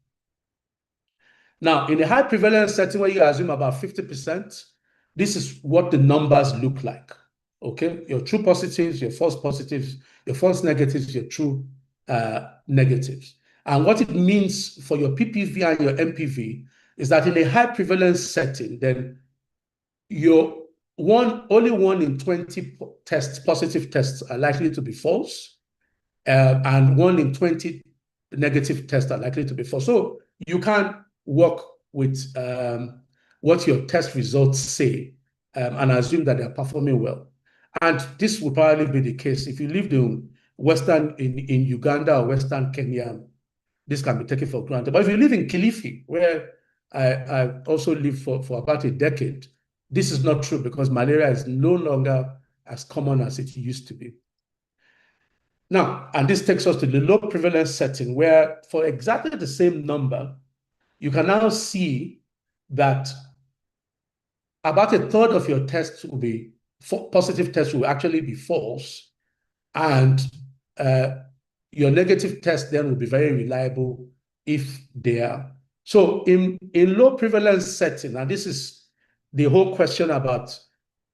Now, in a high prevalence setting where you assume about 50%, this is what the numbers look like. Okay, your true positives, your false positives, your false negatives, your true negatives. And what it means for your PPV and your MPV is that in a high prevalence setting, then your only 1 in 20 positive tests are likely to be false, and 1 in 20 negative tests are likely to be false. So you can work with what your test results say and assume that they're performing well. And this will probably be the case if you lived in in Uganda or Western Kenya. This can be taken for granted. But if you live in Kilifi, where I also lived for about a decade, this is not true because malaria is no longer as common as it used to be. Now, and this takes us to the low prevalence setting where for exactly the same number, you can now see that about a third of your tests will be positive tests will actually be false, and your negative test then will be very reliable if they are. So in low prevalence setting, and this is the whole question about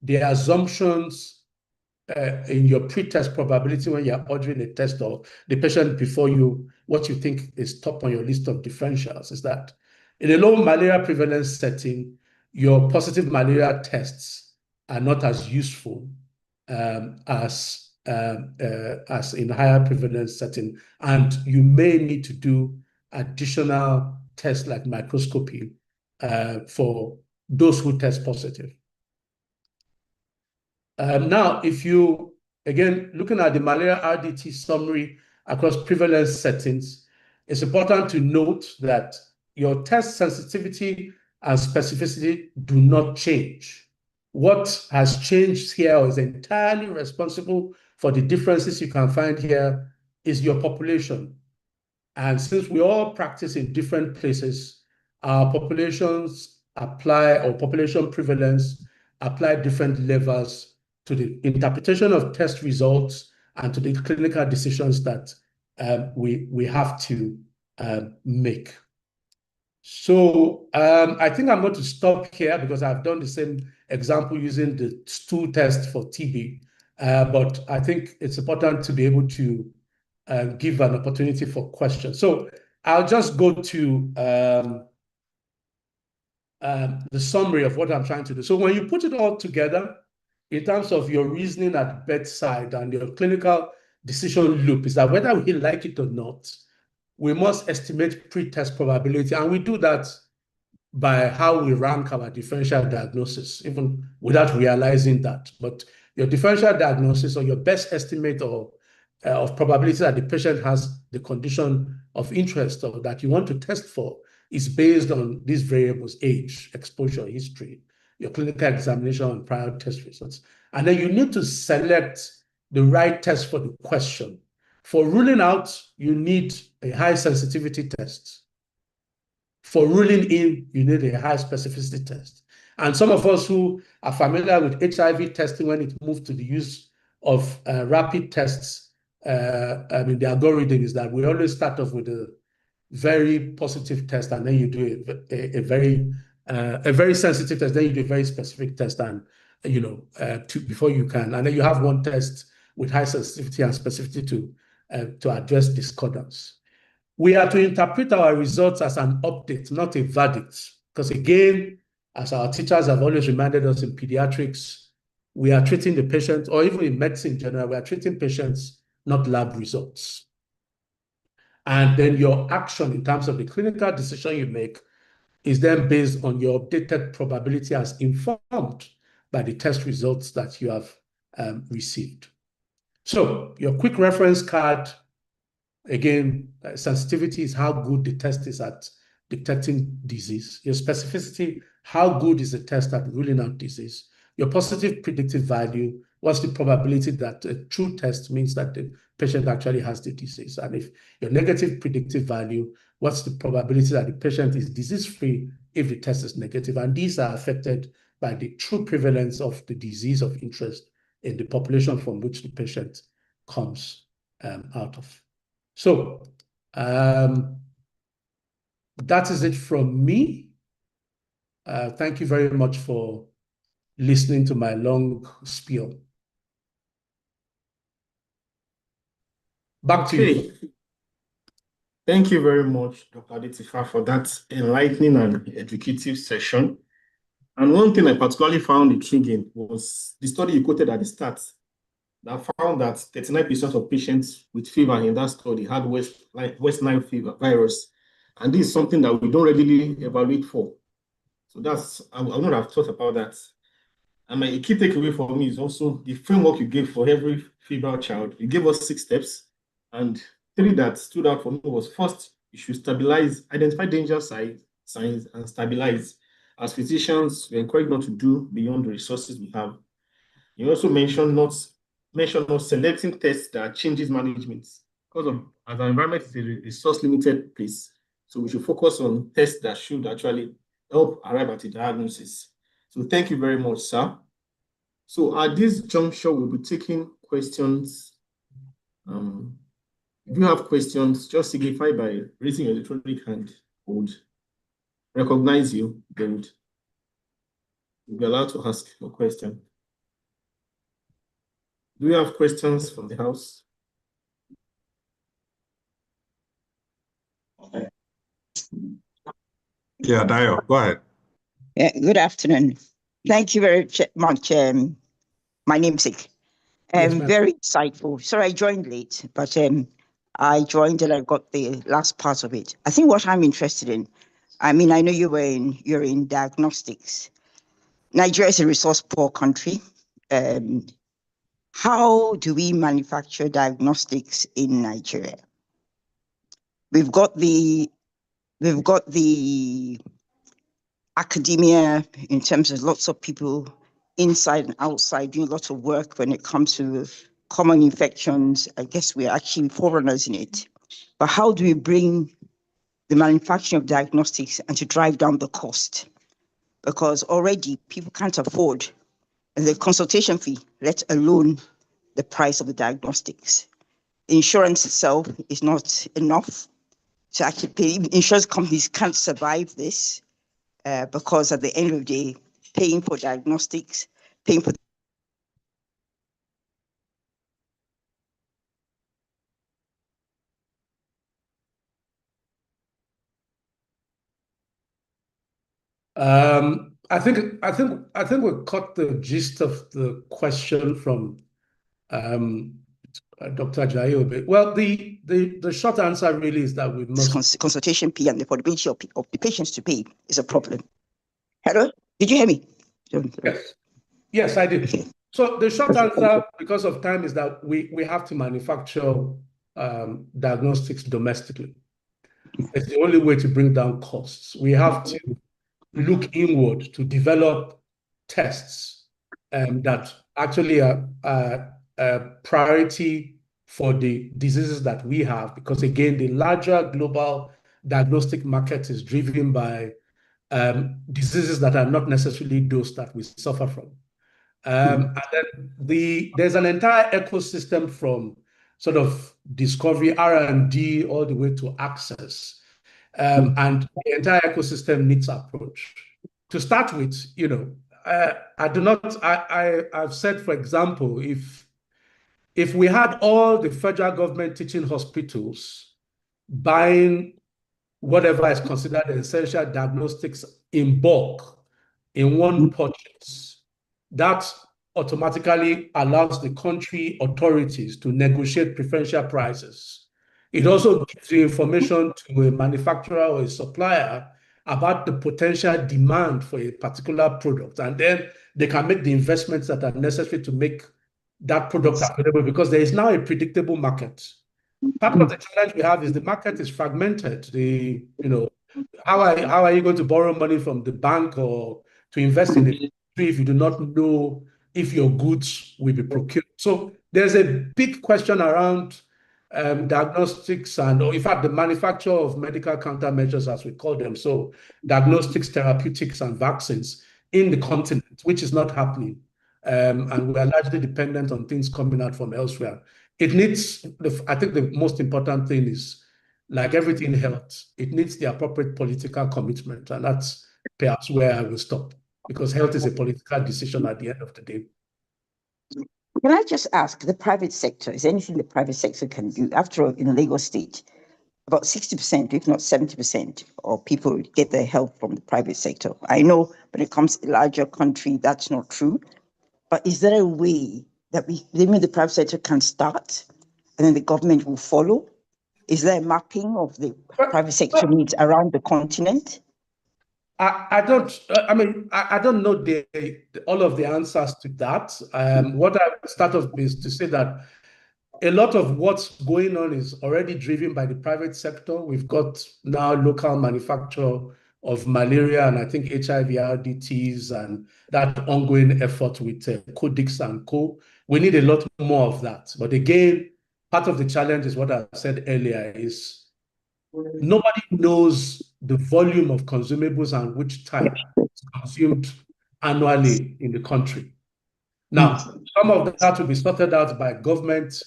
the assumptions in your pre-test probability when you're ordering a test or the patient before you, what you think is top on your list of differentials is that in a low malaria prevalence setting, your positive malaria tests are not as useful as in higher prevalence setting, and you may need to do additional tests like microscopy for those who test positive. Now, if you, again, looking at the malaria RDT summary across prevalence settings, it's important to note that your test sensitivity and specificity do not change. What has changed here or is entirely responsible for the differences you can find here is your population. And since we all practice in different places, our populations apply, or population prevalence apply different levels to the interpretation of test results and to the clinical decisions that we have to make. So I think I'm going to stop here because I've done the same example using the stool test for TB. But I think it's important to be able to give an opportunity for questions. So I'll just go to the summary of what I'm trying to do. So when you put it all together, in terms of your reasoning at bedside and your clinical decision loop, is that whether we like it or not, we must estimate pre-test probability, and we do that by how we rank our differential diagnosis, even without realizing that. But your differential diagnosis or your best estimate of probability that the patient has the condition of interest or that you want to test for is based on these variables: age, exposure, history, your clinical examination, and prior test results. And then you need to select the right test for the question. For ruling out, you need a high sensitivity test. For ruling in, you need a high specificity test. And some of us who are familiar with HIV testing, when it moved to the use of rapid tests, the algorithm is that we always start off with a very positive test, and then you do a very sensitive test, then you do a very specific test, and before you can, and then you have one test with high sensitivity and specificity to address discordance. We are to interpret our results as an update, not a verdict, because again, as our teachers have always reminded us in pediatrics, we are treating the patient, or even in medicine in general, we are treating patients, not lab results. And then your action in terms of the clinical decision you make is then based on your updated probability as informed by the test results that you have received. So your quick reference card, again, sensitivity is how good the test is at detecting disease. Your specificity, how good is the test at ruling out disease. Your positive predictive value, what's the probability that a true test means that the patient actually has the disease? And if your negative predictive value, what's the probability that the patient is disease-free if the test is negative? And these are affected by the true prevalence of the disease of interest in the population from which the patient comes out of. So that is it from me. Thank you very much for listening to my long spiel. Back to you. Thank you very much, Dr. Adetifa, for that enlightening and educative session. And one thing I particularly found intriguing was the study you quoted at the start that found that 39% of patients with fever in that study had West Nile fever virus. And this is something that we don't readily evaluate for. So I would have thought about that. And my key takeaway for me is also the framework you gave for every febrile child. You gave us 6 steps, and 3 that stood out for me was: first, you should identify danger signs and stabilize. As physicians, we're encouraged not to do beyond the resources we have. You also mentioned not selecting tests that changes management, because as our environment is a resource-limited place. So we should focus on tests that should actually help arrive at a diagnosis. So thank you very much, sir. So at this juncture, we'll be taking questions. If you have questions, just signify by raising your electronic hand. We'll recognize you, then you'll be allowed to ask your question. Do you have questions from the house? Yeah, Dio, go ahead. Yeah, good afternoon. Thank you very much, my namesake. Very insightful. Sorry, I joined late, but I joined and I got the last part of it. I think what I'm interested in, I know you're in diagnostics. Nigeria is a resource-poor country. How do we manufacture diagnostics in Nigeria? We've got the academia in terms of lots of people inside and outside doing lots of work when it comes to common infections. I guess we're actually forerunners in it. But how do we bring the manufacturing of diagnostics and to drive down the cost? Because already people can't afford the consultation fee, let alone the price of the diagnostics. Insurance itself is not enough to actually pay. Insurance companies can't survive this because at the end of the day, paying for diagnostics, paying for I think we caught the gist of the question from Dr. Ajayi. Well, the short answer really is that we must consultation fee and the affordability of the patients to pay is a problem. Hello, did you hear me? Yes, I did. Okay. So the short answer, because of time, is that we have to manufacture diagnostics domestically. It's the only way to bring down costs. We have to look inward to develop tests that actually are priority for the diseases that we have, because again, the larger global diagnostic market is driven by diseases that are not necessarily those that we suffer from. And then there's an entire ecosystem from sort of discovery, R&D, all the way to access. And the entire ecosystem needs approach. To start with, I've said, for example, if we had all the federal government teaching hospitals buying whatever is considered essential diagnostics in bulk in one purchase, that automatically allows the country authorities to negotiate preferential prices. It also gives the information to a manufacturer or a supplier about the potential demand for a particular product, and then they can make the investments that are necessary to make that product available, because there is now a predictable market. Part of the challenge we have is the market is fragmented. How are you going to borrow money from the bank or to invest in a country if you do not know if your goods will be procured? So there's a big question around diagnostics and, or in fact, the manufacture of medical countermeasures, as we call them. So diagnostics, therapeutics, and vaccines in the continent, which is not happening. And we are largely dependent on things coming out from elsewhere. It needs, I think the most important thing is, like everything health, it needs the appropriate political commitment. And that's perhaps where I will stop, because health is a political decision at the end of the day. Can I just ask, the private sector, is there anything the private sector can do? After all, in Lagos State, about 60%, if not 70%, of people get their help from the private sector. I know when it comes to a larger country, that's not true. But is there a way that the private sector can start and then the government will follow? Is there a mapping of the private sector needs around the continent? I don't know all of the answers to that. What I would start off is to say that a lot of what's going on is already driven by the private sector. We've got now local manufacture of malaria and I think HIV, RDTs, and that ongoing effort with Codex and Co. We need a lot more of that. But again, part of the challenge is what I said earlier, is nobody knows the volume of consumables and which type is consumed annually in the country. Now, some of that will be sorted out by government,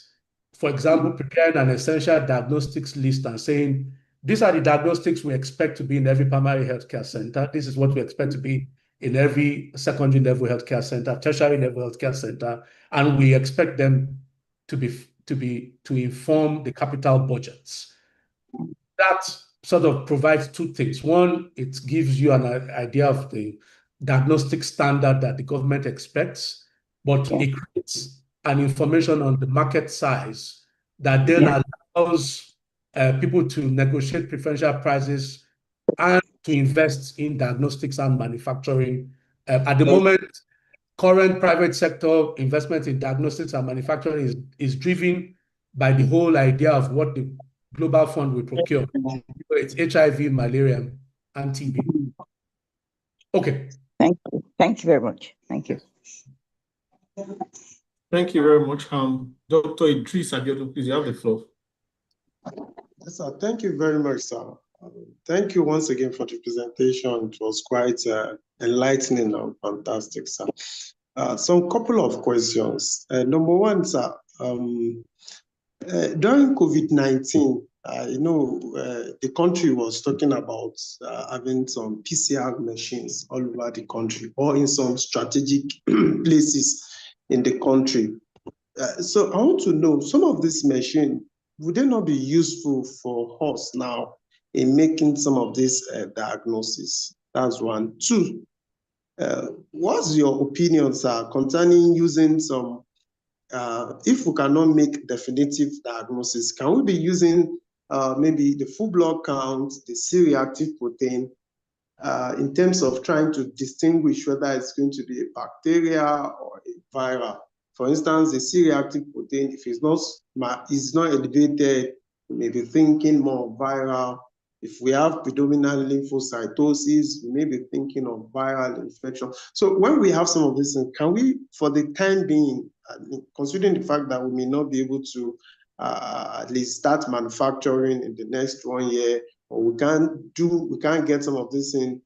for example, preparing an essential diagnostics list and saying, these are the diagnostics we expect to be in every primary healthcare center. This is what we expect to be in every secondary level healthcare center, tertiary level healthcare center, and we expect them to inform the capital budgets. That sort of provides two things. One, it gives you an idea of the diagnostic standard that the government expects, but it creates an information on the market size that then allows people to negotiate preferential prices and to invest in diagnostics and manufacturing. At the moment, current private sector investment in diagnostics and manufacturing is driven by the whole idea of what the Global Fund will procure. It's HIV, malaria, and TB. Okay. Thank you. Thank you very much. Thank you. Thank you very much. Dr. Idris Abiodun, please, you have the floor. Yes, sir. Thank you very much, sir. Thank you once again for the presentation. It was quite enlightening and fantastic, sir. Some couple of questions. Number one, sir, during COVID-19, the country was talking about having some PCR machines all over the country or in some strategic places in the country. So I want to know, some of these machines, would they not be useful for us now in making some of these diagnoses? That's one. Two, what's your opinion, sir, concerning using some, if we cannot make definitive diagnosis, can we be using maybe the full blood count, the C-reactive protein, in terms of trying to distinguish whether it's going to be a bacteria or a viral? For instance, the C-reactive protein, if it's not elevated, we may be thinking more viral. If we have predominant lymphocytosis, we may be thinking of viral infection. So when we have some of these things, can we, for the time being, considering the fact that we may not be able to at least start manufacturing in the next 1 year, or we can't get some of this in,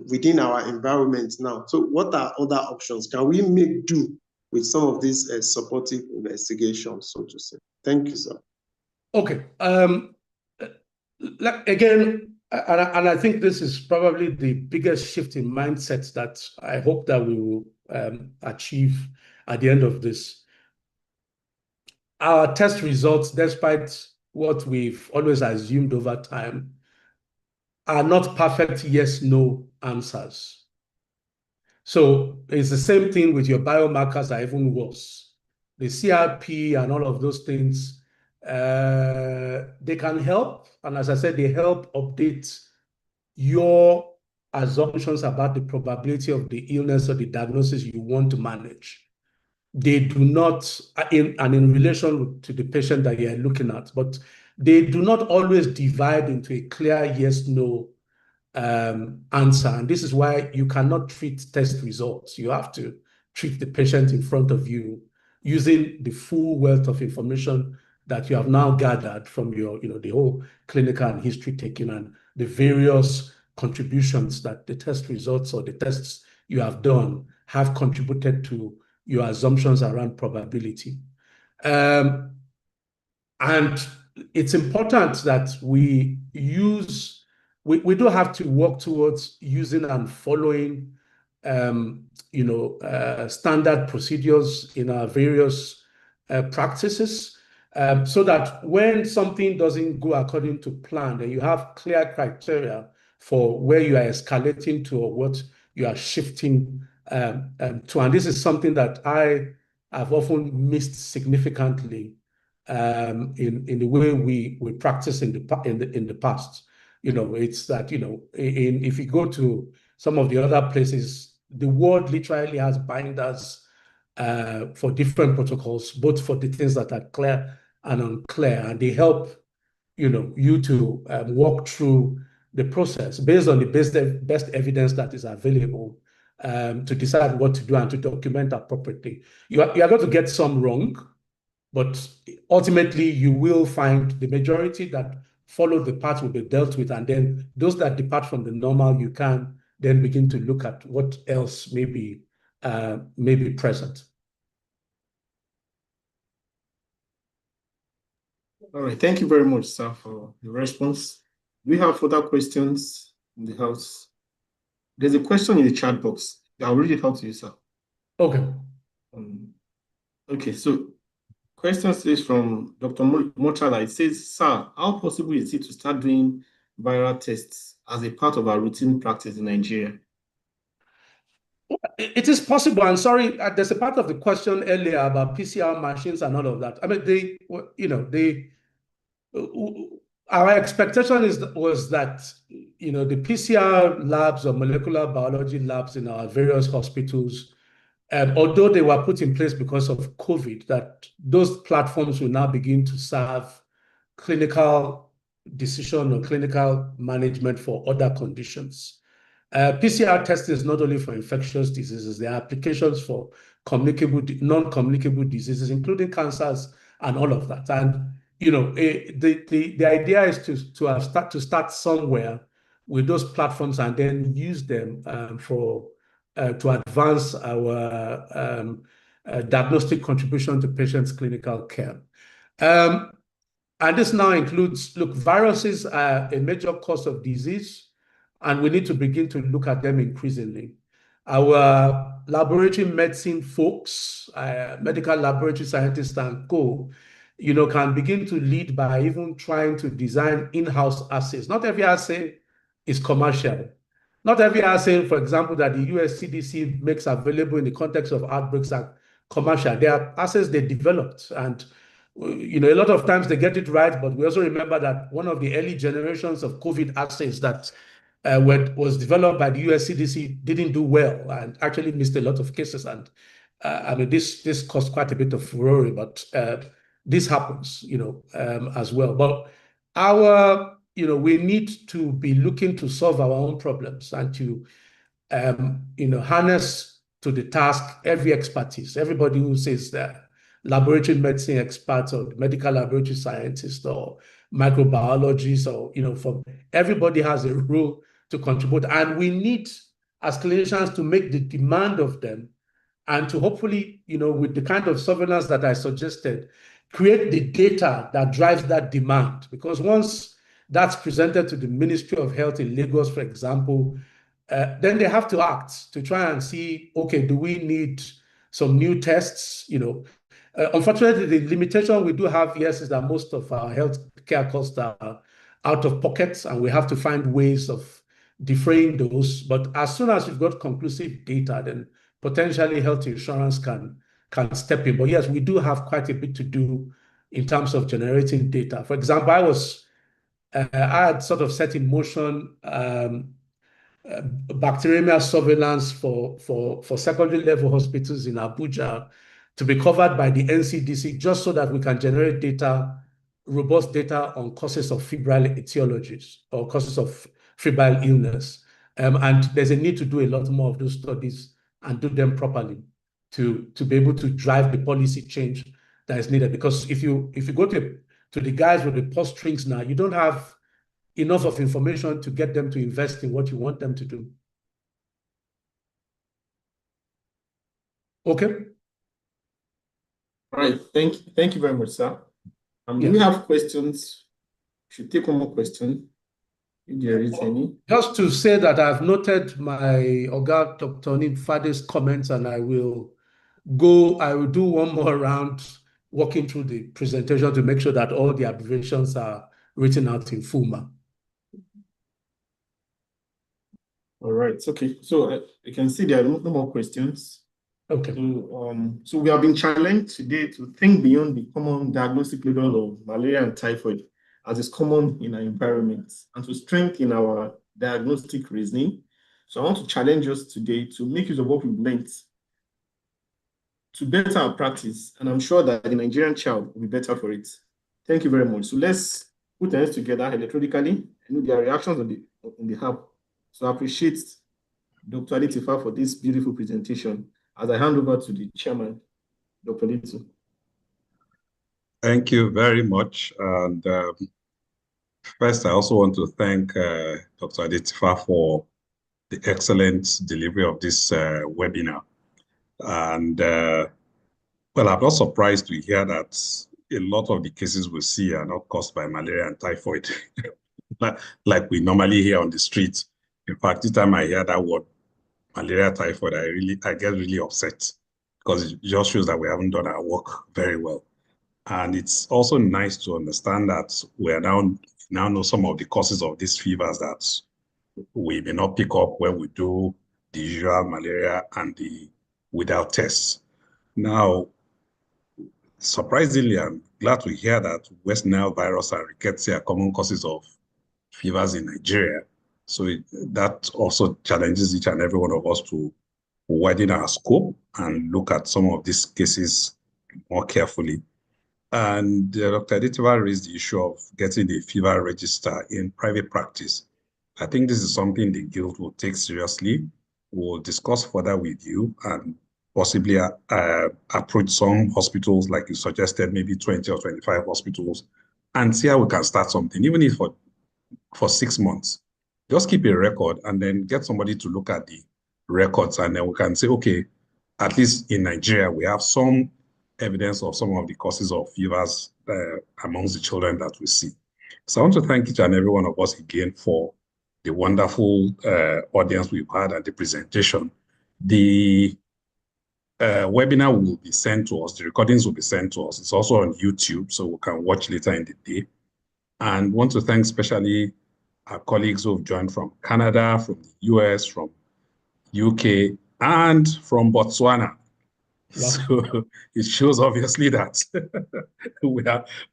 within our environment now. So what are other options? Can we make do with some of these supportive investigations, so to say? Thank you, sir. Okay. Again, and I think this is probably the biggest shift in mindset that I hope that we will achieve at the end of this. Our test results, despite what we've always assumed over time, are not perfect yes/no answers. So it's the same thing with your biomarkers are even worse. The CRP and all of those things, they can help. And as I said, they help update your assumptions about the probability of the illness or the diagnosis you want to manage. They do not, in relation to the patient that you are looking at, but they do not always divide into a clear yes/no answer. And this is why you cannot treat test results. You have to treat the patient in front of you using the full wealth of information that you have now gathered from your, the whole clinical and history taking and the various contributions that the test results or the tests you have done have contributed to your assumptions around probability. And it's important that we do have to work towards using and following, standard procedures in our various practices, so that when something doesn't go according to plan, then you have clear criteria for where you are escalating to or what you are shifting to. And this is something that I have often missed significantly in the way we practice in the past. It's that, if you go to some of the other places, the world literally has binders for different protocols, both for the things that are clear and unclear, and they help you to walk through the process based on the best evidence that is available to decide what to do and to document appropriately. You are going to get some wrong, but ultimately you will find the majority that follow the path will be dealt with, and then those that depart from the normal, you can then begin to look at what else may be present. All right, thank you very much, sir, for the response. Do we have further questions in the house? There's a question in the chat box. I'll read it out to you, sir. Okay. Okay, so question is from Dr. Mochala. It says, sir, how possible is it to start doing viral tests as a part of our routine practice in Nigeria? It is possible. I'm sorry, there's a part of the question earlier about PCR machines and all of that. I mean, our expectation was that, the PCR labs or molecular biology labs in our various hospitals, although they were put in place because of COVID, that those platforms will now begin to serve clinical decision or clinical management for other conditions. PCR testing is not only for infectious diseases, there are applications for non-communicable diseases, including cancers and all of that. And the idea is to start somewhere with those platforms and then use them to advance our diagnostic contribution to patients' clinical care. And this now includes, look, viruses are a major cause of disease, and we need to begin to look at them increasingly. Our laboratory medicine folks, medical laboratory scientists and co, can begin to lead by even trying to design in-house assays. Not every assay is commercial. Not every assay, for example, that the US CDC makes available in the context of outbreaks are commercial. They are assays they developed, and a lot of times they get it right, but we also remember that one of the early generations of COVID assays that was developed by the US CDC didn't do well and actually missed a lot of cases. And I mean, this caused quite a bit of furore, but this happens, as well. But we need to be looking to solve our own problems and to, harness to the task every expertise, everybody who says that laboratory medicine experts or medical laboratory scientists or microbiologists, or, from everybody has a role to contribute. And we need, as clinicians, to make the demand of them, and to hopefully, with the kind of surveillance that I suggested, create the data that drives that demand. Because once that's presented to the Ministry of Health in Lagos, for example, then they have to act to try and see, okay, do we need some new tests? Unfortunately, the limitation we do have, yes, is that most of our healthcare costs are out of pocket, and we have to find ways of defraying those. But as soon as we've got conclusive data, then potentially health insurance can step in. But yes, we do have quite a bit to do in terms of generating data. For example, I had sort of set in motion bacteremia surveillance for secondary level hospitals in Abuja to be covered by the NCDC, just so that we can generate data, robust data on causes of febrile etiologies or causes of febrile illness. And there's a need to do a lot more of those studies and do them properly to be able to drive the policy change that is needed. Because if you go to the guys with the purse strings now, you don't have enough of information to get them to invest in what you want them to do. Okay. All right. Thank you very much, sir. Do we have questions? Should take one more question, if there is any. Just to say that I've noted my Oga Dr. Nimfade's comments, and I will do one more round walking through the presentation to make sure that all the abbreviations are written out in full, ma'am. All right. Okay. So you can see there are no more questions. Okay. So we have been challenged today to think beyond the common diagnostic label of malaria and typhoid, as is common in our environment, and to strengthen our diagnostic reasoning. So I want to challenge us today to make use of what we've learned to better our practice, and I'm sure that the Nigerian child will be better for it. Thank you very much. So let's put hands together electronically. I know there are reactions on the app. So I appreciate Dr. Adetifa for this beautiful presentation, as I hand over to the chairman, Dr. Litu. Thank you very much. And first, I also want to thank Dr. Adetifa for the excellent delivery of this webinar. And well, I'm not surprised to hear that a lot of the cases we see are not caused by malaria and typhoid, like we normally hear on the street. In fact, each time I hear that word, malaria, typhoid, I get really upset, because it just shows that we haven't done our work very well. And it's also nice to understand that we are now know some of the causes of these fevers that we may not pick up when we do the usual malaria and the without tests. Now, surprisingly, I'm glad to hear that West Nile virus and rickettsia are common causes of fevers in Nigeria. So that also challenges each and every one of us to widen our scope and look at some of these cases more carefully. And Dr. Adetifa raised the issue of getting a fever register in private practice. I think this is something the Guild will take seriously. We'll discuss further with you and possibly approach some hospitals, like you suggested, maybe 20 or 25 hospitals, and see how we can start something, even if for 6 months. Just keep a record and then get somebody to look at the records, and then we can say, okay, at least in Nigeria, we have some evidence of some of the causes of fevers amongst the children that we see. So I want to thank each and every one of us again for the wonderful audience we've had at the presentation. The webinar will be sent to us, the recordings will be sent to us. It's also on YouTube, so we can watch later in the day. And want to thank especially our colleagues who have joined from Canada, from the US, from UK, and from Botswana. Wow. So it shows obviously that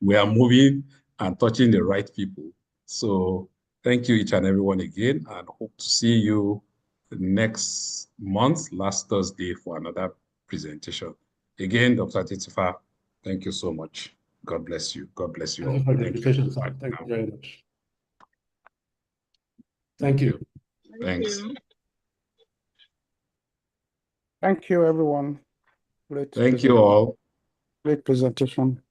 we are moving and touching the right people. So thank you each and everyone again, and hope to see you next month, last Thursday, for another presentation. Again, Dr. Adetifa, thank you so much. God bless you. God bless you all. Thank you very much. Thank you. Thanks. Thank you, everyone. Thank you all. Great presentation.